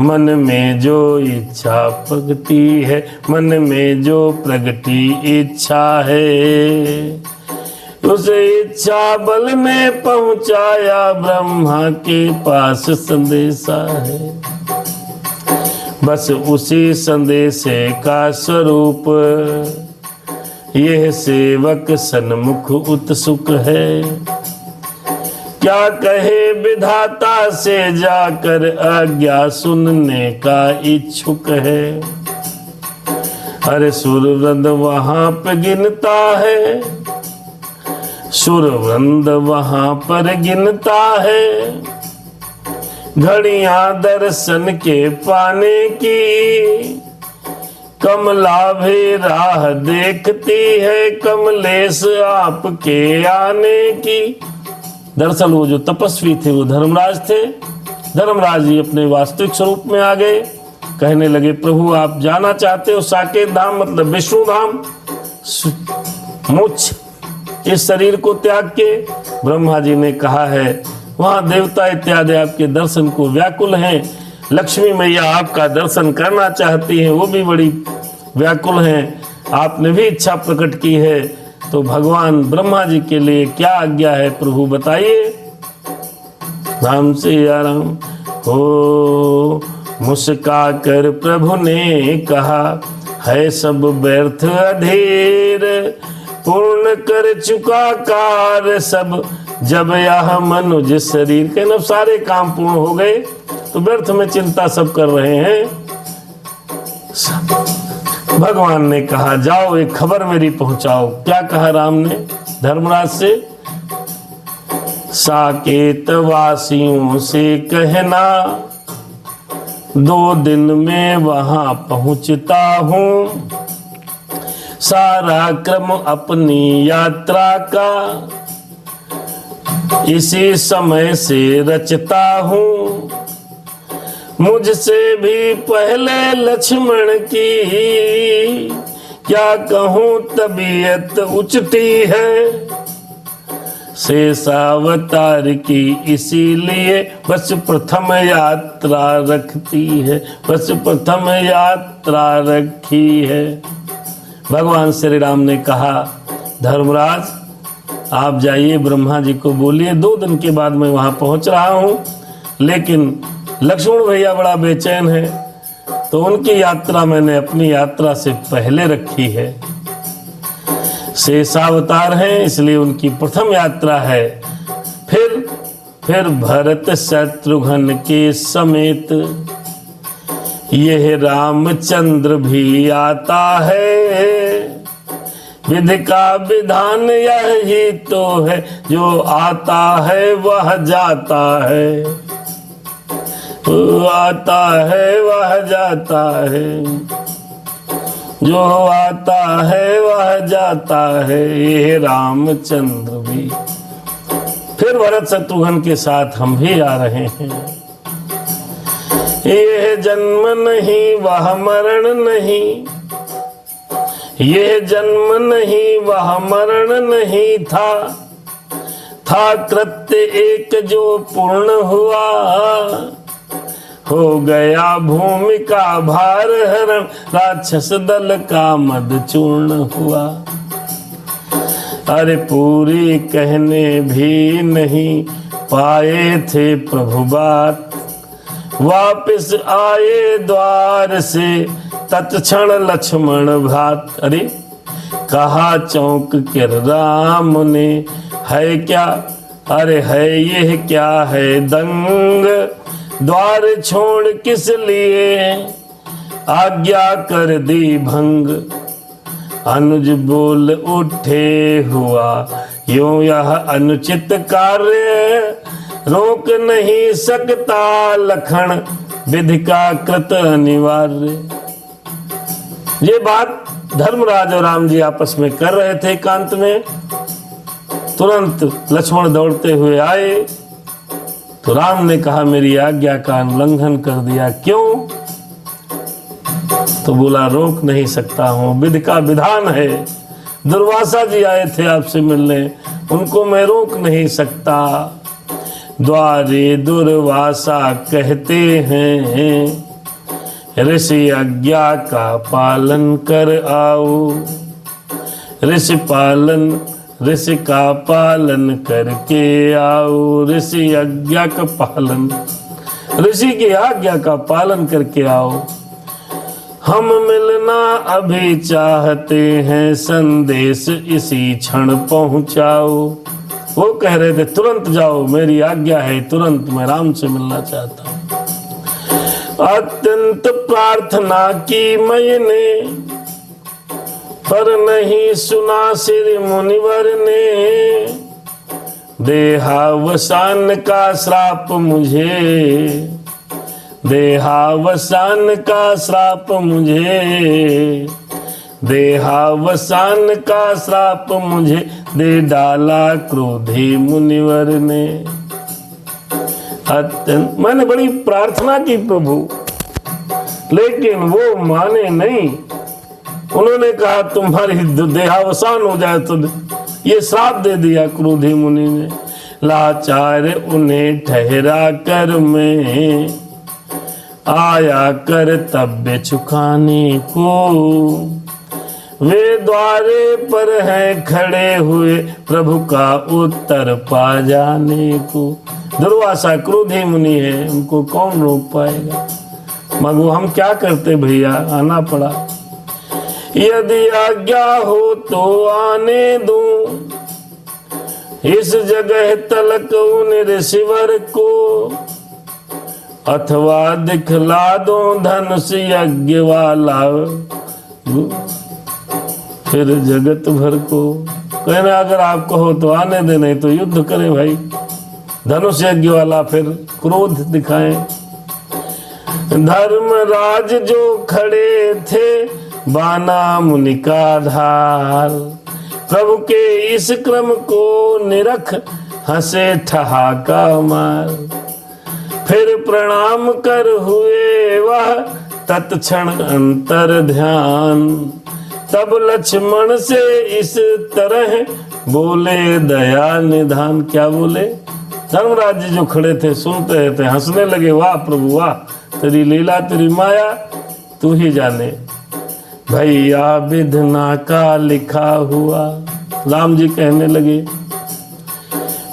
मन में जो इच्छा प्रगति है, मन में जो प्रगति इच्छा है, उस इच्छा बल में पहुंचाया ब्रह्मा के पास संदेशा है। बस उसी संदेशे का स्वरूप यह सेवक सन्मुख उत्सुक है। क्या कहे विधाता से जाकर आज्ञा सुनने का इच्छुक है। अरे सुरवृंद वहां पे गिनता है, सुरवृंद वहां पर गिनता है। घड़ियां दर्शन के पाने की, कमला भी राह देखती है कमलेश आपके आने की। दरअसल वो जो तपस्वी थे वो धर्मराज थे। धर्मराज जी अपने वास्तविक स्वरूप में आ गए। कहने लगे, प्रभु आप जाना चाहते हो साकेत धाम, मतलब विष्णु धाम, मुझ इस शरीर को त्याग के? ब्रह्मा जी ने कहा है वहां देवता इत्यादि आपके दर्शन को व्याकुल हैं। लक्ष्मी मैया आपका दर्शन करना चाहती हैं, वो भी बड़ी व्याकुल हैं। आपने भी इच्छा प्रकट की है, तो भगवान ब्रह्मा जी के लिए क्या आज्ञा है प्रभु बताइए। राम सिया राम। हो मुस्का कर प्रभु ने कहा, है सब व्यर्थ अधीर, पूर्ण कर चुका कार्य सब, जब यह मनुज शरीर के न सारे काम पूर्ण हो गए, तो व्यर्थ में चिंता सब कर रहे हैं। भगवान ने कहा, जाओ एक खबर मेरी पहुंचाओ। क्या कहा राम ने धर्मराज से? साकेत वासियों से कहना, 2 दिन में वहां पहुंचता हूं, सारा क्रम अपनी यात्रा का इसी समय से रचता हूं। मुझसे भी पहले लक्ष्मण की क्या कहूं तबीयत उचटी है, शेषावतार की इसीलिए बस प्रथम यात्रा रखती है, बस प्रथम यात्रा रखी है। भगवान श्री राम ने कहा, धर्मराज आप जाइए ब्रह्मा जी को बोलिए 2 दिन के बाद मैं वहां पहुंच रहा हूं, लेकिन लक्ष्मण भैया बड़ा बेचैन है, तो उनकी यात्रा मैंने अपनी यात्रा से पहले रखी है। शेषावतार हैं इसलिए उनकी प्रथम यात्रा है। फिर भरत शत्रुघ्न के समेत यह रामचंद्र भी आता है, विधि का विधान यही तो है, जो आता है वह जाता है, आता है वह जाता है, जो आता है वह जाता है, ये रामचंद्र भी। फिर भरत शत्रुघ्न के साथ हम भी आ रहे हैं। यह जन्म नहीं वह मरण नहीं, यह जन्म नहीं वह मरण नहीं था कृत्य एक जो पूर्ण हुआ, हो गया भूमि का भार हरण, राक्षस दल का मद चूर्ण हुआ। अरे पूरी कहने भी नहीं पाए थे प्रभु बात, वापिस आए द्वार से तत्क्षण लक्ष्मण भ्रात। अरे कहा चौंक कर राम ने, है क्या, अरे है यह क्या है दंग, द्वार छोड़ किस लिए आज्ञा कर दी भंग। अनुज बोल उठे हुआ यूं यह अनुचित कार्य, रोक नहीं सकता लखन विधि का कृत अनिवार्य। ये बात धर्मराज और राम जी आपस में कर रहे थे एकांत में। तुरंत लक्ष्मण दौड़ते हुए आए, तो राम ने कहा मेरी आज्ञा का उल्लंघन कर दिया। क्यों? तो बोला रोक नहीं सकता हूं, विधि का विधान है। दुर्वासा जी आए थे आपसे मिलने, उनको मैं रोक नहीं सकता। द्वारे दुर्वासा कहते हैं, ऋषि आज्ञा का पालन कर आओ। ऋषि का पालन करके आओ, ऋषि आज्ञा का पालन, ऋषि की आज्ञा का पालन करके आओ। हम मिलना अभी चाहते हैं, संदेश इसी क्षण पहुंचाओ। वो कह रहे थे तुरंत जाओ, मेरी आज्ञा है, तुरंत मैं राम से मिलना चाहता हूं। अत्यंत प्रार्थना की मैंने, पर नहीं सुना श्री मुनिवर ने। देहावसान का श्राप मुझे, देहावसान का श्राप मुझे, देहावसान का श्राप मुझे दे डाला क्रोधी मुनिवर ने। अत्यंत मैंने बड़ी प्रार्थना की प्रभु, लेकिन वो माने नहीं। उन्होंने कहा तुम्हारी देहावसान हो जाए तो ये श्राप दे दिया क्रोधी मुनि ने। लाचार उन्हें ठहरा कर मैं आया कर्तव्य चुकाने को, वे द्वारे पर हैं खड़े हुए प्रभु का उत्तर पा जाने को। दुर्वासा क्रोधी मुनि है, उनको कौन रोक पाएगा, मगर हम क्या करते भैया, आना पड़ा। यदि आज्ञा हो तो आने दूं इस जगह तलक उन ऋषिवर को, अथवा दिखला दो धनुष यज्ञ वाला फिर जगत भर को। कहना अगर आप कहो तो आने दे, नहीं तो युद्ध करें भाई, धनुष यज्ञ वाला फिर क्रोध दिखाएं। धर्मराज जो खड़े थे बाना मुनि का धार, प्रभु के इस क्रम को निरख हंसे ठहाका मार। फिर प्रणाम कर हुए वह तत्क्षण अंतर ध्यान, तब लक्ष्मण से इस तरह बोले दया निधान। क्या बोले? धर्मराज जी जो खड़े थे सुनते थे, हंसने लगे, वाह प्रभु वाह, तेरी लीला तेरी माया तू ही जाने। भैया विधना का लिखा हुआ, राम जी कहने लगे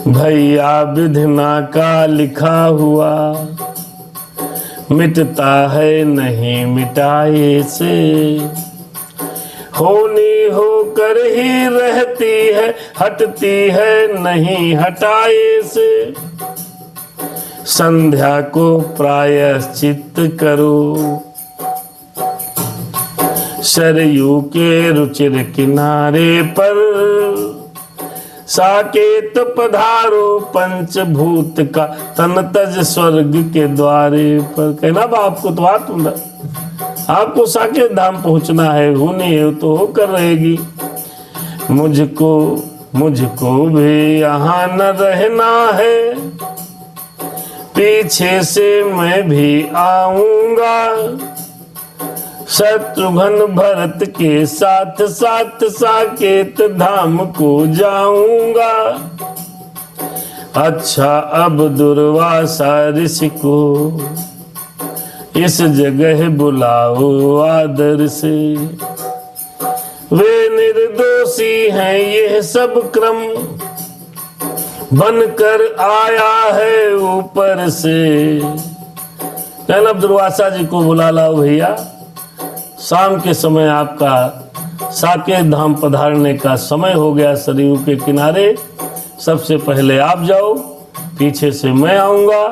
भैया विधना का लिखा हुआ, मिटता है नहीं मिटाए से, होनी होकर ही रहती है हटती है नहीं हटाए से। संध्या को प्रायश्चित करो सरयू के रुचिर किनारे पर, साकेत पधारो पंचभूत का तन तज स्वर्ग के द्वारे पर। कहना बाप को तो आपको साकेत धाम पहुंचना है, होनी है तो होकर रहेगी। मुझको भी यहाँ न रहना है, पीछे से मैं भी आऊंगा, शत्रुघ्न भरत के साथ साथ साकेत धाम को जाऊंगा। अच्छा अब दुर्वासा ऋषि को इस जगह बुलाओ आदर से, वे निर्दोषी हैं यह सब क्रम, बनकर आया है ऊपर से। कहना अब दुर्वासा जी को बुला लाओ भैया, शाम के समय आपका साकेत धाम पधारने का समय हो गया सरयू के किनारे। सबसे पहले आप जाओ, पीछे से मैं आऊंगा,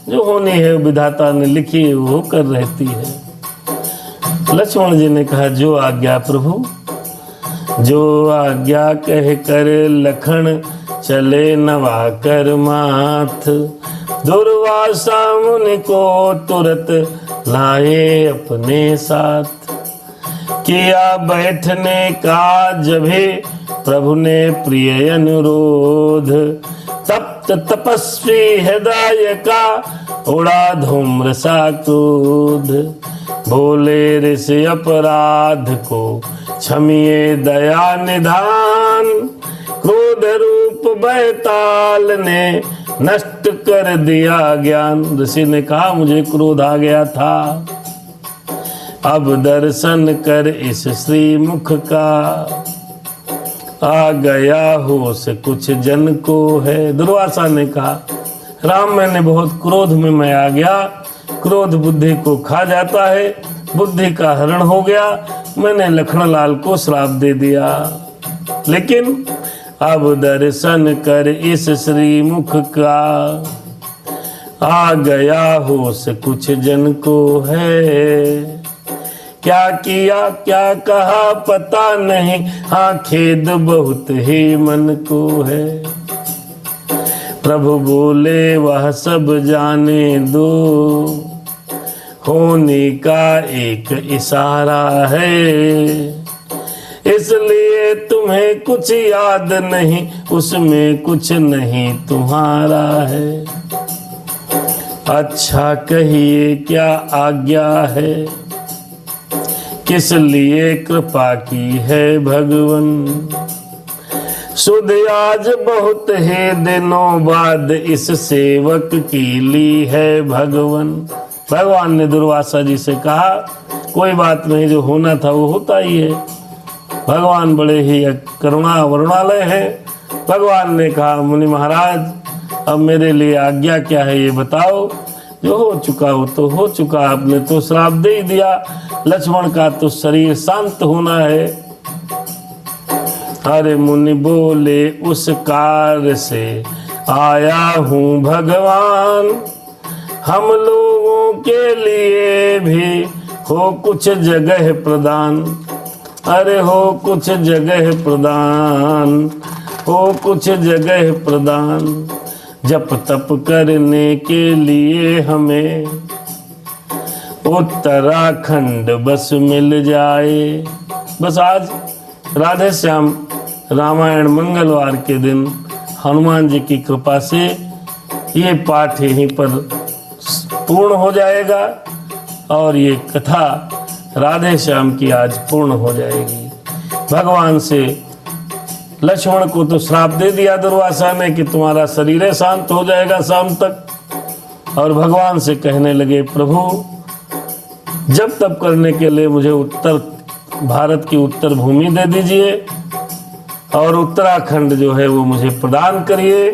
जो होनी है विधाता ने लिखी है वो होकर रहती है। लक्ष्मण जी ने कहा जो आज्ञा प्रभु, जो आज्ञा कह कर लखन चले नवा कर माथ। दुर्वासा मुनि को तुरंत लाए अपने साथ, किया बैठने का जभी प्रभु ने प्रिय अनुरोध। तप्त तपस्वी हृदय का उड़ा धूम्र सा क्रोध, बोले ऋषि अपराध को क्षमिए दया निधान। क्रोध रूप बैताल ने नष्ट कर दिया ज्ञान। ऋषि ने कहा मुझे क्रोध आ गया था, अब दर्शन कर इस श्री मुख का, आ गया होश कुछ जन को है। दुर्वासा ने कहा राम मैंने बहुत क्रोध में मैं आ गया, क्रोध बुद्धि को खा जाता है, बुद्धि का हरण हो गया, मैंने लखनलाल को श्राप दे दिया। लेकिन अब दर्शन कर इस श्री मुख का, आ गया होश कुछ जन को है। क्या किया क्या कहा पता नहीं, हाँ खेद बहुत ही मन को है। प्रभु बोले वह सब जाने दो, होने का एक इशारा है, इसलिए तुम्हें कुछ याद नहीं, उसमें कुछ नहीं तुम्हारा है। अच्छा कहिए क्या आज्ञा है, किस लिए कृपा की है भगवन। सुध आज बहुत ही दिनों बाद इस सेवक की ली है भगवन। भगवान ने दुर्वासा जी से कहा कोई बात नहीं, जो होना था वो होता ही है। भगवान बड़े ही करुणा वरुणालय है। भगवान ने कहा मुनि महाराज अब मेरे लिए आज्ञा क्या है ये बताओ। जो हो चुका हो तो हो चुका, आपने तो श्राप दे ही दिया। लक्ष्मण का तो शरीर शांत होना है। अरे मुनि बोले उस कार्य से आया हूँ भगवान, हम लोगों के लिए भी हो कुछ जगह प्रदान। अरे हो कुछ जगह प्रदान, हो कुछ जगह प्रदान। जप तप करने के लिए हमें उत्तराखंड बस मिल जाए। बस आज राधे श्याम रामायण मंगलवार के दिन हनुमान जी की कृपा से ये पाठ यहीं पर पूर्ण हो जाएगा और ये कथा राधे श्याम की आज पूर्ण हो जाएगी। भगवान से लक्ष्मण को तो श्राप दे दिया दुर्वासा ने कि तुम्हारा शरीर शांत हो जाएगा शाम तक। और भगवान से कहने लगे प्रभु जब तप करने के लिए मुझे उत्तर भारत की उत्तर भूमि दे दीजिए और उत्तराखंड जो है वो मुझे प्रदान करिए।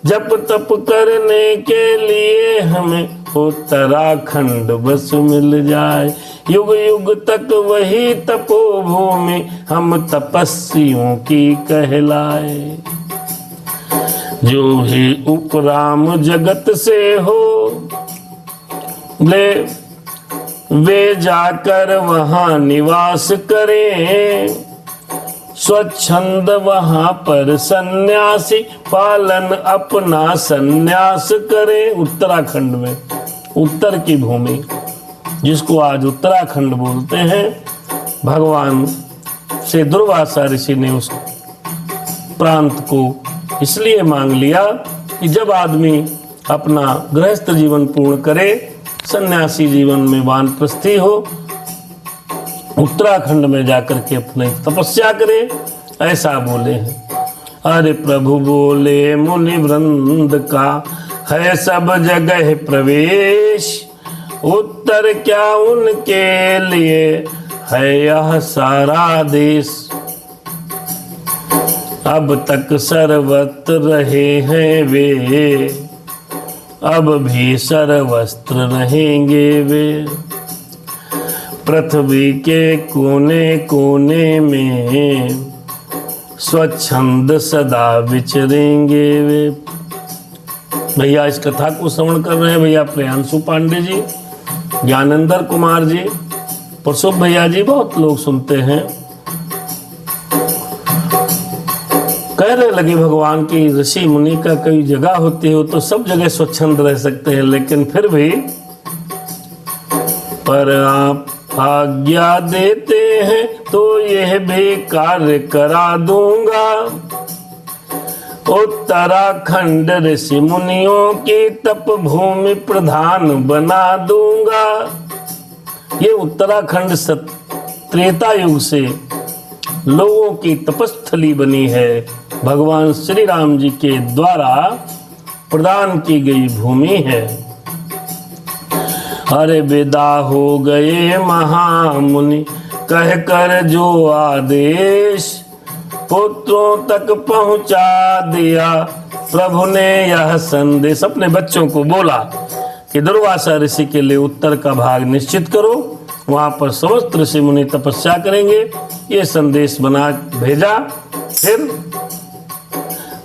जप तप करने के लिए हमें उत्तराखंड बस मिल जाए। युग युग तक वही तपोभूमि हम तपस्वियों की कहलाए। जो भी उपराम जगत से हो ले वे जाकर वहां निवास करें। स्वच्छंद वहां पर सन्यासी पालन अपना सन्यास करे। उत्तराखंड में उत्तर की भूमि जिसको आज उत्तराखंड बोलते हैं, भगवान से दुर्वासा ऋषि ने उस प्रांत को इसलिए मांग लिया कि जब आदमी अपना गृहस्थ जीवन पूर्ण करे, सन्यासी जीवन में वानप्रस्थी हो, उत्तराखंड में जाकर के अपने तपस्या करे, ऐसा बोले हैं। अरे प्रभु बोले मुनि वृंद का है सब जगह प्रवेश, उत्तर क्या उनके लिए है यह सारा देश। अब तक सर्वत्र रहे हैं वे, अब भी सर्वस्त्र रहेंगे वे। पृथ्वी के कोने कोने में स्वच्छंद सदा विचरेंगे वे। भैया इस कथा को श्रवण कर रहे हैं भैया प्रियांशु पांडे जी, ज्ञानेंद्र कुमार जी, प्रसुभ भैया जी, बहुत लोग सुनते हैं। कहने लगे भगवान की ऋषि मुनि का कई जगह होती हो तो सब जगह स्वच्छंद रह सकते हैं, लेकिन फिर भी पर आप आज्ञा देते हैं तो यह भी कार्य करा दूंगा। उत्तराखंड ऋषि मुनियों की तप भूमि प्रधान बना दूंगा। ये उत्तराखंड त्रेता युग से लोगों की तपस्थली बनी है, भगवान श्री राम जी के द्वारा प्रदान की गई भूमि है। अरे विदा हो गए महामुनि कहकर जो आदेश, पुत्रों तक पहुंचा दिया प्रभु ने यह संदेश। अपने बच्चों को बोला कि दुर्वासा ऋषि के लिए उत्तर का भाग निश्चित करो, वहां पर समस्त ऋषि मुनि तपस्या करेंगे, ये संदेश बना भेजा। फिर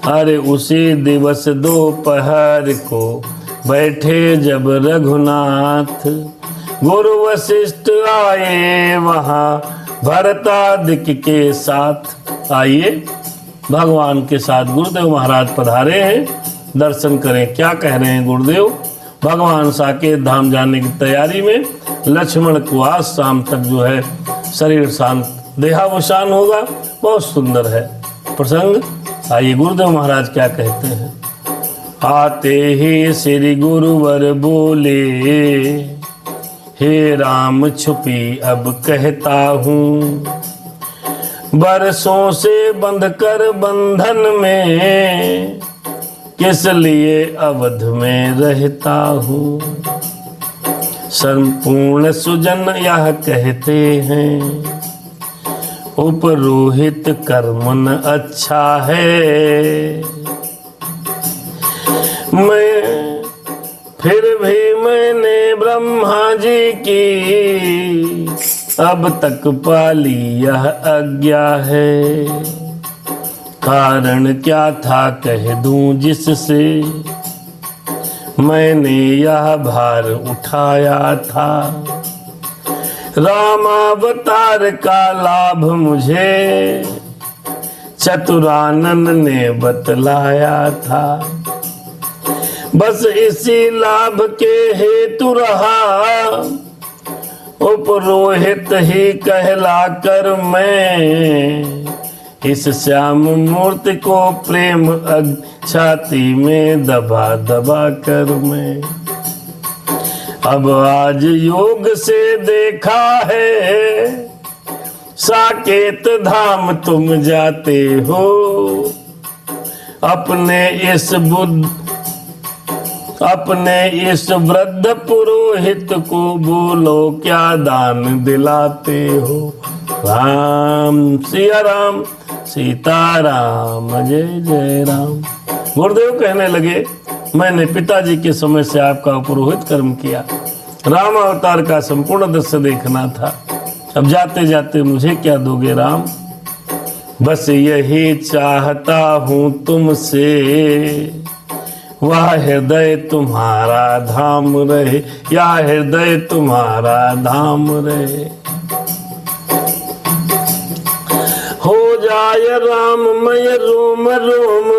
अरे उसी दिवस दोपहर को बैठे जब रघुनाथ, गुरु वशिष्ठ आए वहां भरतादिक के साथ। आइए भगवान के साथ गुरुदेव महाराज पधारे हैं, दर्शन करें। क्या कह रहे हैं गुरुदेव? भगवान साकेत धाम जाने की तैयारी में लक्ष्मण को आज शाम तक जो है शरीर शांत देहावसान होगा। बहुत सुंदर है प्रसंग। आइए गुरुदेव महाराज क्या कहते हैं। आते ही श्री गुरुवर बोले, हे राम छुपी अब कहता हूँ, बरसों से बंध कर बंधन में किस लिए अवध में रहता हूँ। संपूर्ण सुजन यह कहते हैं, उपरोहित कर्मन अच्छा है। मैं फिर भी मैंने ब्रह्मा जी की अब तक पाली यह आज्ञा है। कारण क्या था कह दूं जिससे मैंने यह भार उठाया था। रामावतार का लाभ मुझे चतुरानन ने बतलाया था। बस इसी लाभ के हेतु रहा उपरोहित ही कहलाकर मैं इस श्याम मूर्ति को प्रेम छाती में दबा दबा कर मैं अब आज योग से देखा है साकेत धाम तुम जाते हो। अपने इस वृद्ध पुरोहित को बोलो क्या दान दिलाते हो। राम सिया राम सीताराम जय जय राम। गुरुदेव कहने लगे, मैंने पिताजी के समय से आपका पुरोहित कर्म किया, राम अवतार का संपूर्ण दृश्य देखना था। अब जाते जाते मुझे क्या दोगे राम। बस यही चाहता हूँ तुमसे, वह हृदय तुम्हारा धाम रहे, या हृदय तुम्हारा धाम रहे। हो जाए राममय रोम रोम,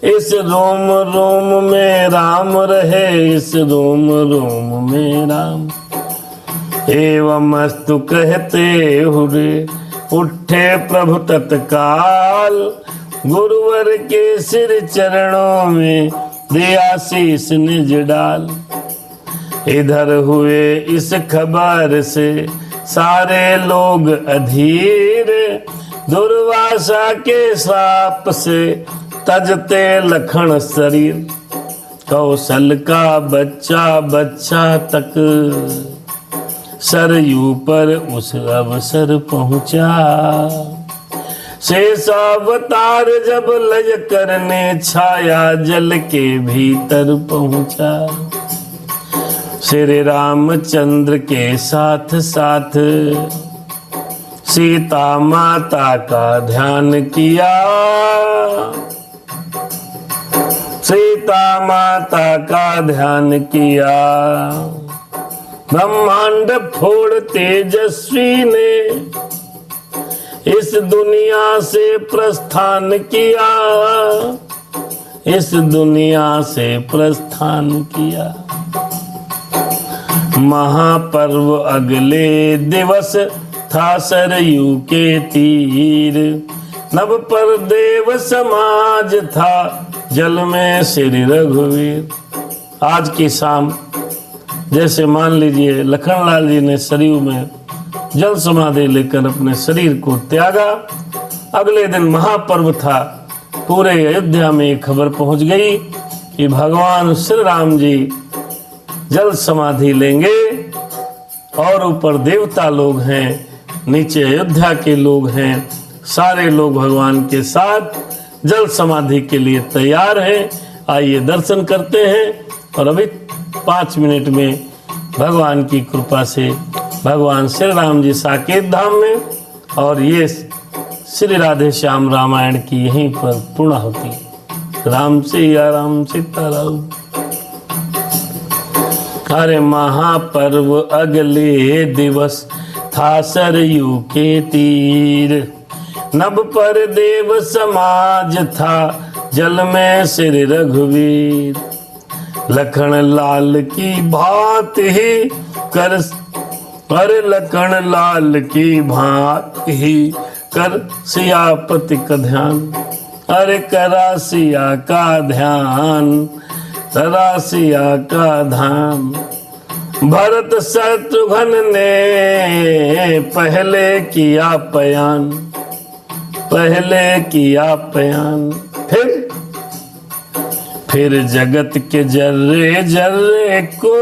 इस रोम रोम में राम रहे, इस रोम रोम में राम। एवं अस्तु कहते हुए उठे प्रभु तत्काल, गुरुवर के सिर चरणों में दिया शीस निज डाल। इधर हुए इस खबर से सारे लोग अधीर, दुर्वासा के श्राप से तजते लखन शरीर। कौशल का बच्चा बच्चा तक सरयू पर उस अवसर पहुंचा। शेषावतार जब लय करने छाया जल के भीतर पहुंचा। श्री रामचंद्र के साथ साथ सीता माता का ध्यान किया। सीता माता का ध्यान किया। ब्रह्मांड फोड़ तेजस्वी ने इस दुनिया से प्रस्थान किया। इस दुनिया से प्रस्थान किया। महापर्व अगले दिवस था सरयू के तीर। नभ पर देव समाज था जल में श्री रघुवीर। आज की शाम जैसे मान लीजिए लखनलाल जी ने सरयू में जल समाधि लेकर अपने शरीर को त्यागा, अगले दिन महापर्व था। पूरे अयोध्या में खबर पहुंच गई कि भगवान श्री राम जी जल समाधि लेंगे और ऊपर देवता लोग हैं, नीचे अयोध्या के लोग हैं। सारे लोग भगवान के साथ जल समाधि के लिए तैयार हैं। आइए दर्शन करते हैं। और अभी 5 मिनट में भगवान की कृपा से भगवान श्री राम जी साकेत धाम में, और ये श्री राधे श्याम रामायण की यहीं पर पूर्ण होती। राम सिया राम सीताराम। अरे महापर्व अगले दिवस था सरयू के तीर। नभ पर देव समाज था जल में श्री रघुवीर। लखन लाल की भांति ही कर, अरे लखन लाल की भांति ही कर सियापति का ध्यान। अरे करा सिया का ध्यान, करा सिया का ध्यान। भरत शत्रुघ्न ने पहले किया बयान, पहले किया बयान। फिर जगत के जर्रे जर्रे को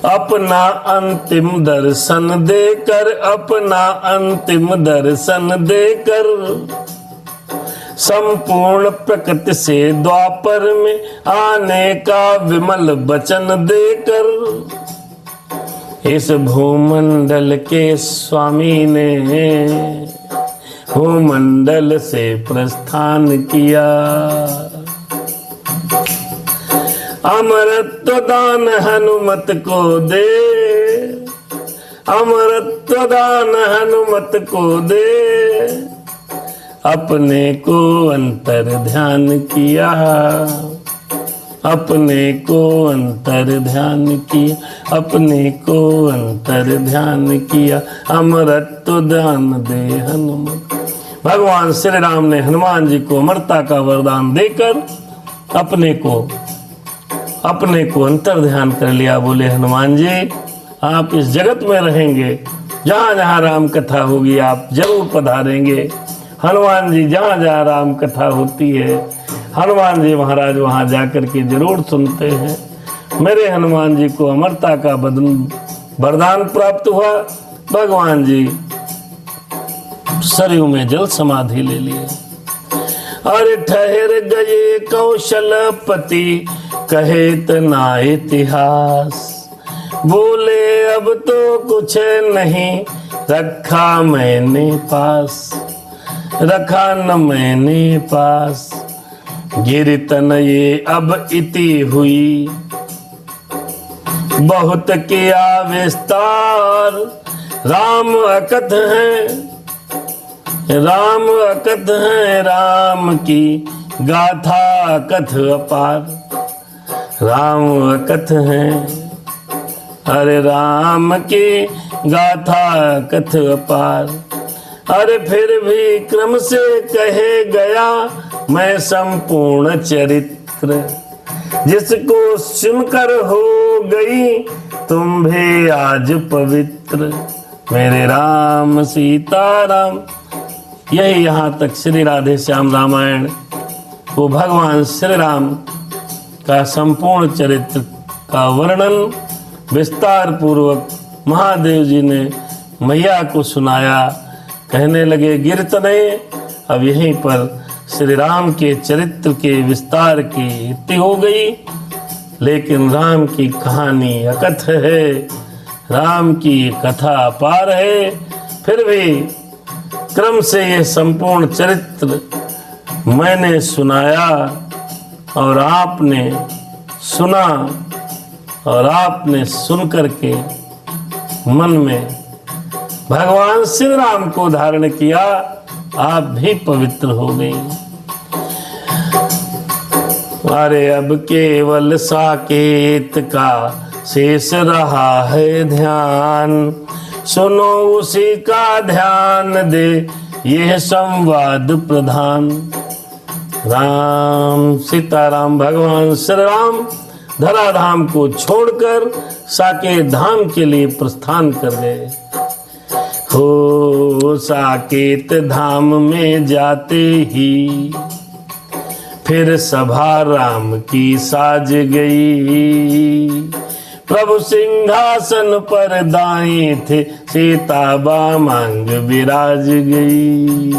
अपना अंतिम दर्शन देकर, अपना अंतिम दर्शन देकर, संपूर्ण प्रकृति से द्वापर में आने का विमल वचन देकर, इस भूमंडल के स्वामी ने भूमंडल से प्रस्थान किया। अमरत्व दान हनुमत को दे, अमरत्व दान हनुमत को दे, अपने को अंतर ध्यान किया, अपने को अंतर ध्यान किया, अपने को अंतर ध्यान किया। अमरत्व दान दे हनुमत। भगवान श्री राम ने हनुमान जी को अमरता का वरदान देकर अपने को अंतर ध्यान कर लिया। बोले हनुमान जी आप इस जगत में रहेंगे, जहाँ जहाँ राम कथा होगी आप जरूर पधारेंगे। हनुमान जी जहाँ जहाँ राम कथा होती है हनुमान जी महाराज वहाँ जाकर के जरूर सुनते हैं। मेरे हनुमान जी को अमरता का वरदान प्राप्त हुआ। भगवान जी सरयू में जल समाधि ले लिए। अरे ठहर गए कौशलपति कहे तना इतिहास, बोले अब तो कुछ नहीं रखा मैंने पास, रखा न मैंने पास। गिरतन ये अब इति हुई बहुत किया विस्तार, राम अकथ है, राम अकथ है, राम की गाथा कथ अपार, राम अकथ है, अरे राम की गाथा कथ अपार। अरे फिर भी क्रम से कहे गया मैं संपूर्ण चरित्र, जिसको सुनकर हो गई तुम भी आज पवित्र। मेरे राम सीताराम। यही यहाँ तक श्री राधे श्याम रामायण को भगवान श्री राम का संपूर्ण चरित्र का वर्णन विस्तार पूर्वक महादेव जी ने मैया को सुनाया। कहने लगे गिरतने। अब यहीं पर श्री राम के चरित्र के विस्तार की इति हो गई, लेकिन राम की कहानी अकथ है, राम की कथा अपार है। फिर भी क्रम से ये संपूर्ण चरित्र मैंने सुनाया और आपने सुना, और आपने सुन करके मन में भगवान श्री राम को धारण किया, आप भी पवित्र हो गई। अरे अब केवल साकेत का शेष रहा है ध्यान, सुनो उसी का ध्यान दे यह संवाद प्रधान। राम सीताराम भगवान श्री राम धराधाम को छोड़कर साकेत धाम के लिए प्रस्थान कर गए। हो साकेत धाम में जाते ही फिर सभा राम की साज गई। प्रभु सिंहासन पर दाएं थे, सीता बामांग विराज गई।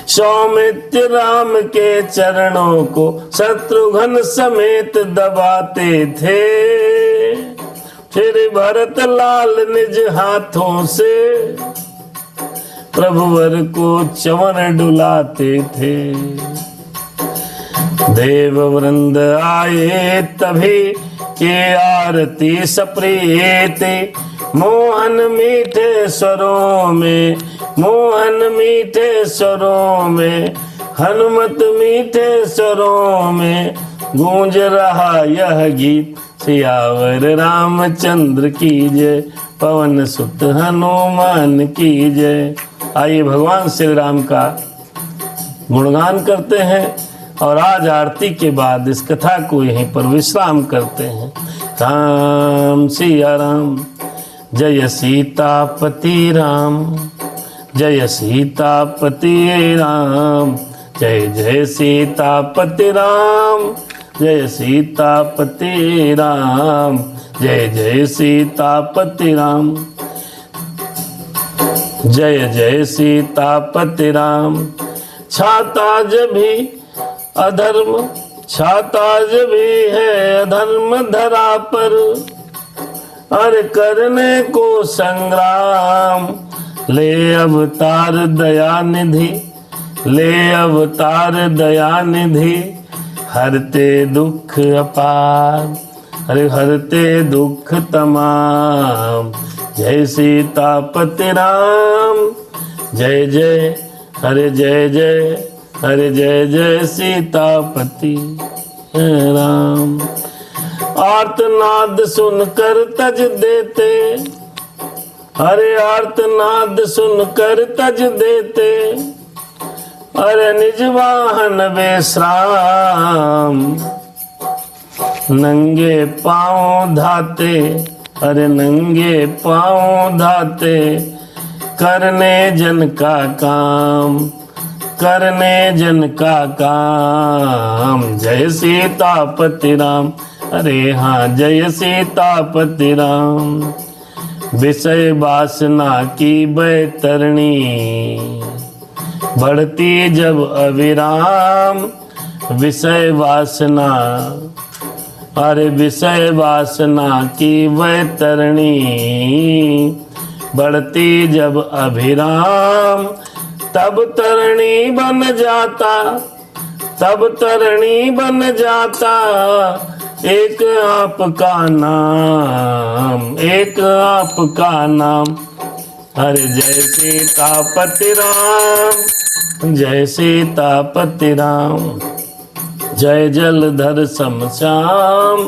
सौमित्र राम के चरणों को शत्रुघ्न समेत दबाते थे, फिर भरत लाल निज हाथों से प्रभुवर को चवन डुलाते थे। देव वृंद आए तभी के आरती सप्रीति, मोहन मीठे स्वरों में, मोहन मीठे स्वरों में, हनुमत मीठे स्वरों में गूंज रहा यह गीत। सियावर रामचंद्र की जय, पवन सुत हनुमान की जय। आइए भगवान श्री राम का गुणगान करते हैं और आज आरती के बाद इस कथा को यहीं पर विश्राम करते हैं। राम सिया राम, जय सीतापति राम, जय सीतापति राम, जय जय सीतापति राम, जय सीतापति राम, जय जय सीतापति राम, जय जय सीतापति राम। छाता जब भी अधर्म, छाता जब भी है अधर्म धरा पर, अरे करने को संग्राम, ले अवतार दया निधि, ले अवतार दया निधि, हरते दुख अपार, अरे हरते दुख तमाम। जय सीतापति राम, जय जय, हरे जय जय, हरे जय जय सीतापति राम। आर्तनाद सुनकर तज देते, अरे आर्तनाद सुनकर तज देते, अरे निज वाहन विश्राम, नंगे पाँव धाते, अरे नंगे पाँव धाते, करने जन का काम, करने जन का काम। जय सीतापति राम, अरे हाँ जय सीतापति राम। विषय वासना की बैतरणी, बढ़ती जब अविराम, विषय वासना, अरे विषय वासना की बैतरणी, बढ़ती जब अभिराम, तब तरणी बन जाता, तब तरणी बन जाता, एक आपका नाम, एक आपका नाम। अरे जय सीतापति राम, जय सीतापति राम, जय जलधर समश्याम,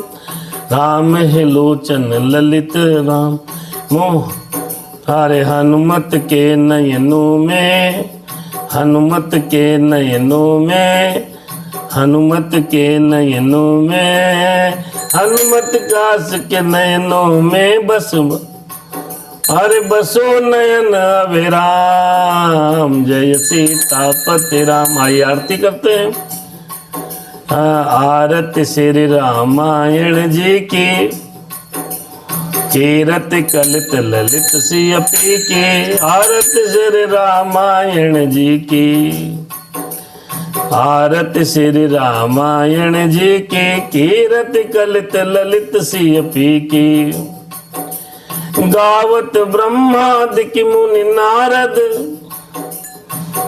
राम है लोचन ललित राम। मोह अरे हनुमत के नयनों में, हनुमत के नयनों में, हनुमत के नयनों में, हनुमत कास के नयनों में बस, अरे बसो नयन अविराम। जय सीतापति राम। आइए आरती करते हैं। आरती श्री रामायण जी की, कीरत कलित ललित सियपी की, आरती श्री रामायण जी की, आरती श्री रामायण जी की, कीरत कलित ललित सियपी की। गावत ब्रह्मादि मुनि नारद,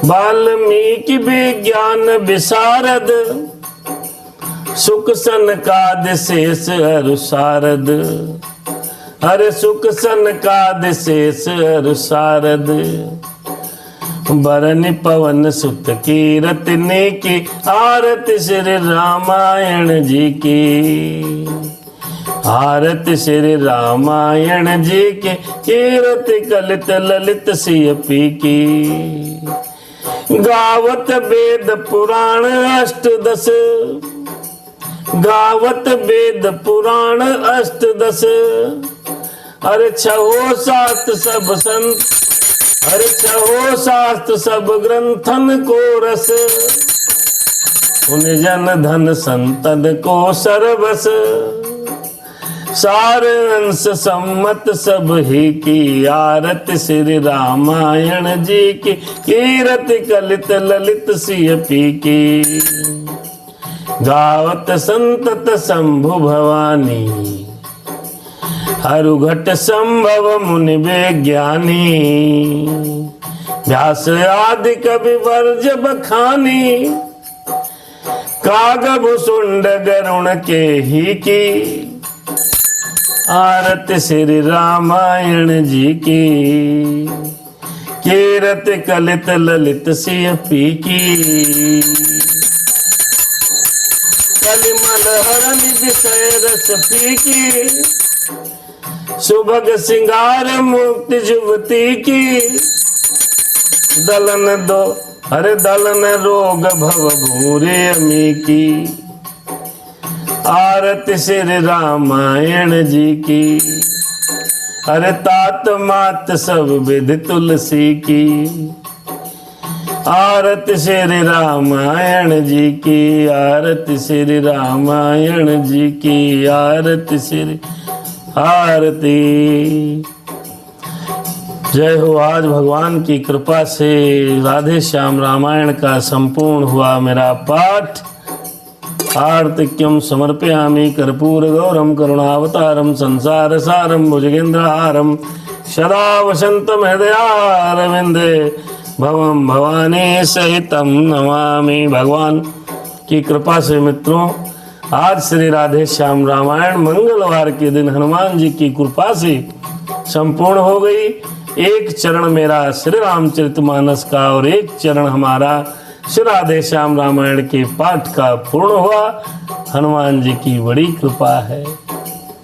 वाल्मीकि विज्ञान विशारद, सुख सनकादि शेष अरु शारद, अरे सुख सनकादि शेष अरु शारद। बरनि पवन सुत कीरत ने की, आरती श्री रामायण जी की, आरती श्री रामायण जी की, कीरत कलित ललित सियपी की। गावत वेद पुराण अष्टदश, गावत वेद पुराण अष्टदश, अरे छहो शास्त्र सब संत, अरे छहो शास्त्र सब ग्रंथन को रस, उन जन धन संतन को सर्वस। सार अंश सम्मत सब ही की, आरती श्री रामायण जी की, कीरत कलित ललित सियपी की। गावत संतत शंभु भवानी, हरुघट संभव मुनि विज्ञानी। व्यास आदि कवि वर्ज बखानी, काग भुसुंड गरुण के ही की। आरती श्री रामायण जी की, कीरत कलित ललित सियपी की। कलिमल हरण विषय रस फीकी, सुभग सिंगार मुक्ति जुवती की। दलन दो अरे दलन रोग भव भूरे अमी की। आरती श्री रामायण जी की। अरे तात मात सब विधि तुलसी की। आरती श्री रामायण जी की। आरती श्री रामायण जी की। आरती श्री आरती। जय हो। आज भगवान की कृपा से राधे श्याम रामायण का संपूर्ण हुआ मेरा पाठ। आर्तिक्यम समर्पयामि कर्पूर गौरम करुणावतारम संसार सारम भुजगेन्द्रहारम सदा वसंतम हृदयारविंदे भवम भवानी सहितम नमामि। भगवान की कृपा से मित्रों, आज श्री राधे श्याम रामायण मंगलवार के दिन हनुमान जी की कृपा से संपूर्ण हो गई। एक चरण मेरा श्री रामचरितमानस का और एक चरण हमारा श्री राधे श्याम रामायण के पाठ का पूर्ण हुआ। हनुमान जी की बड़ी कृपा है।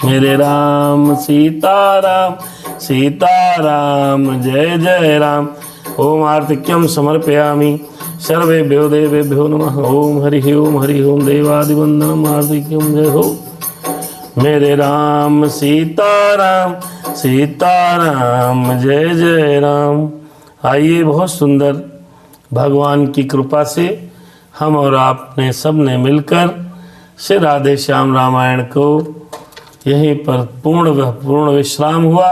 मेरे राम सीताराम सीताराम जय जय राम। ओम आर्तिक्यम समर्पयामि सर्वेभ्यो देवेभ्यो नमः। ओम हरि ओम देवादिवंदनम आर्तिक्यम जय हो। मेरे राम सीताराम सीताराम जय जय राम। आइए, बहुत सुंदर भगवान की कृपा से हम और आपने सब ने मिलकर श्री राधे श्याम रामायण को यहीं पर पूर्ण विश्राम हुआ।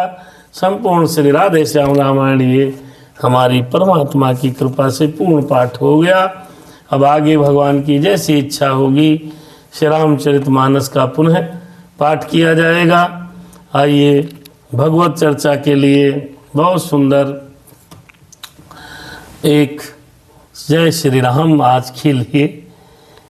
संपूर्ण श्री राधे श्याम रामायण ये हमारी परमात्मा की कृपा से पूर्ण पाठ हो गया। अब आगे भगवान की जैसी इच्छा होगी श्री रामचरितमानस का पुनः पाठ किया जाएगा। आइए, भगवत चर्चा के लिए बहुत सुंदर एक जय श्री राम आज के लिए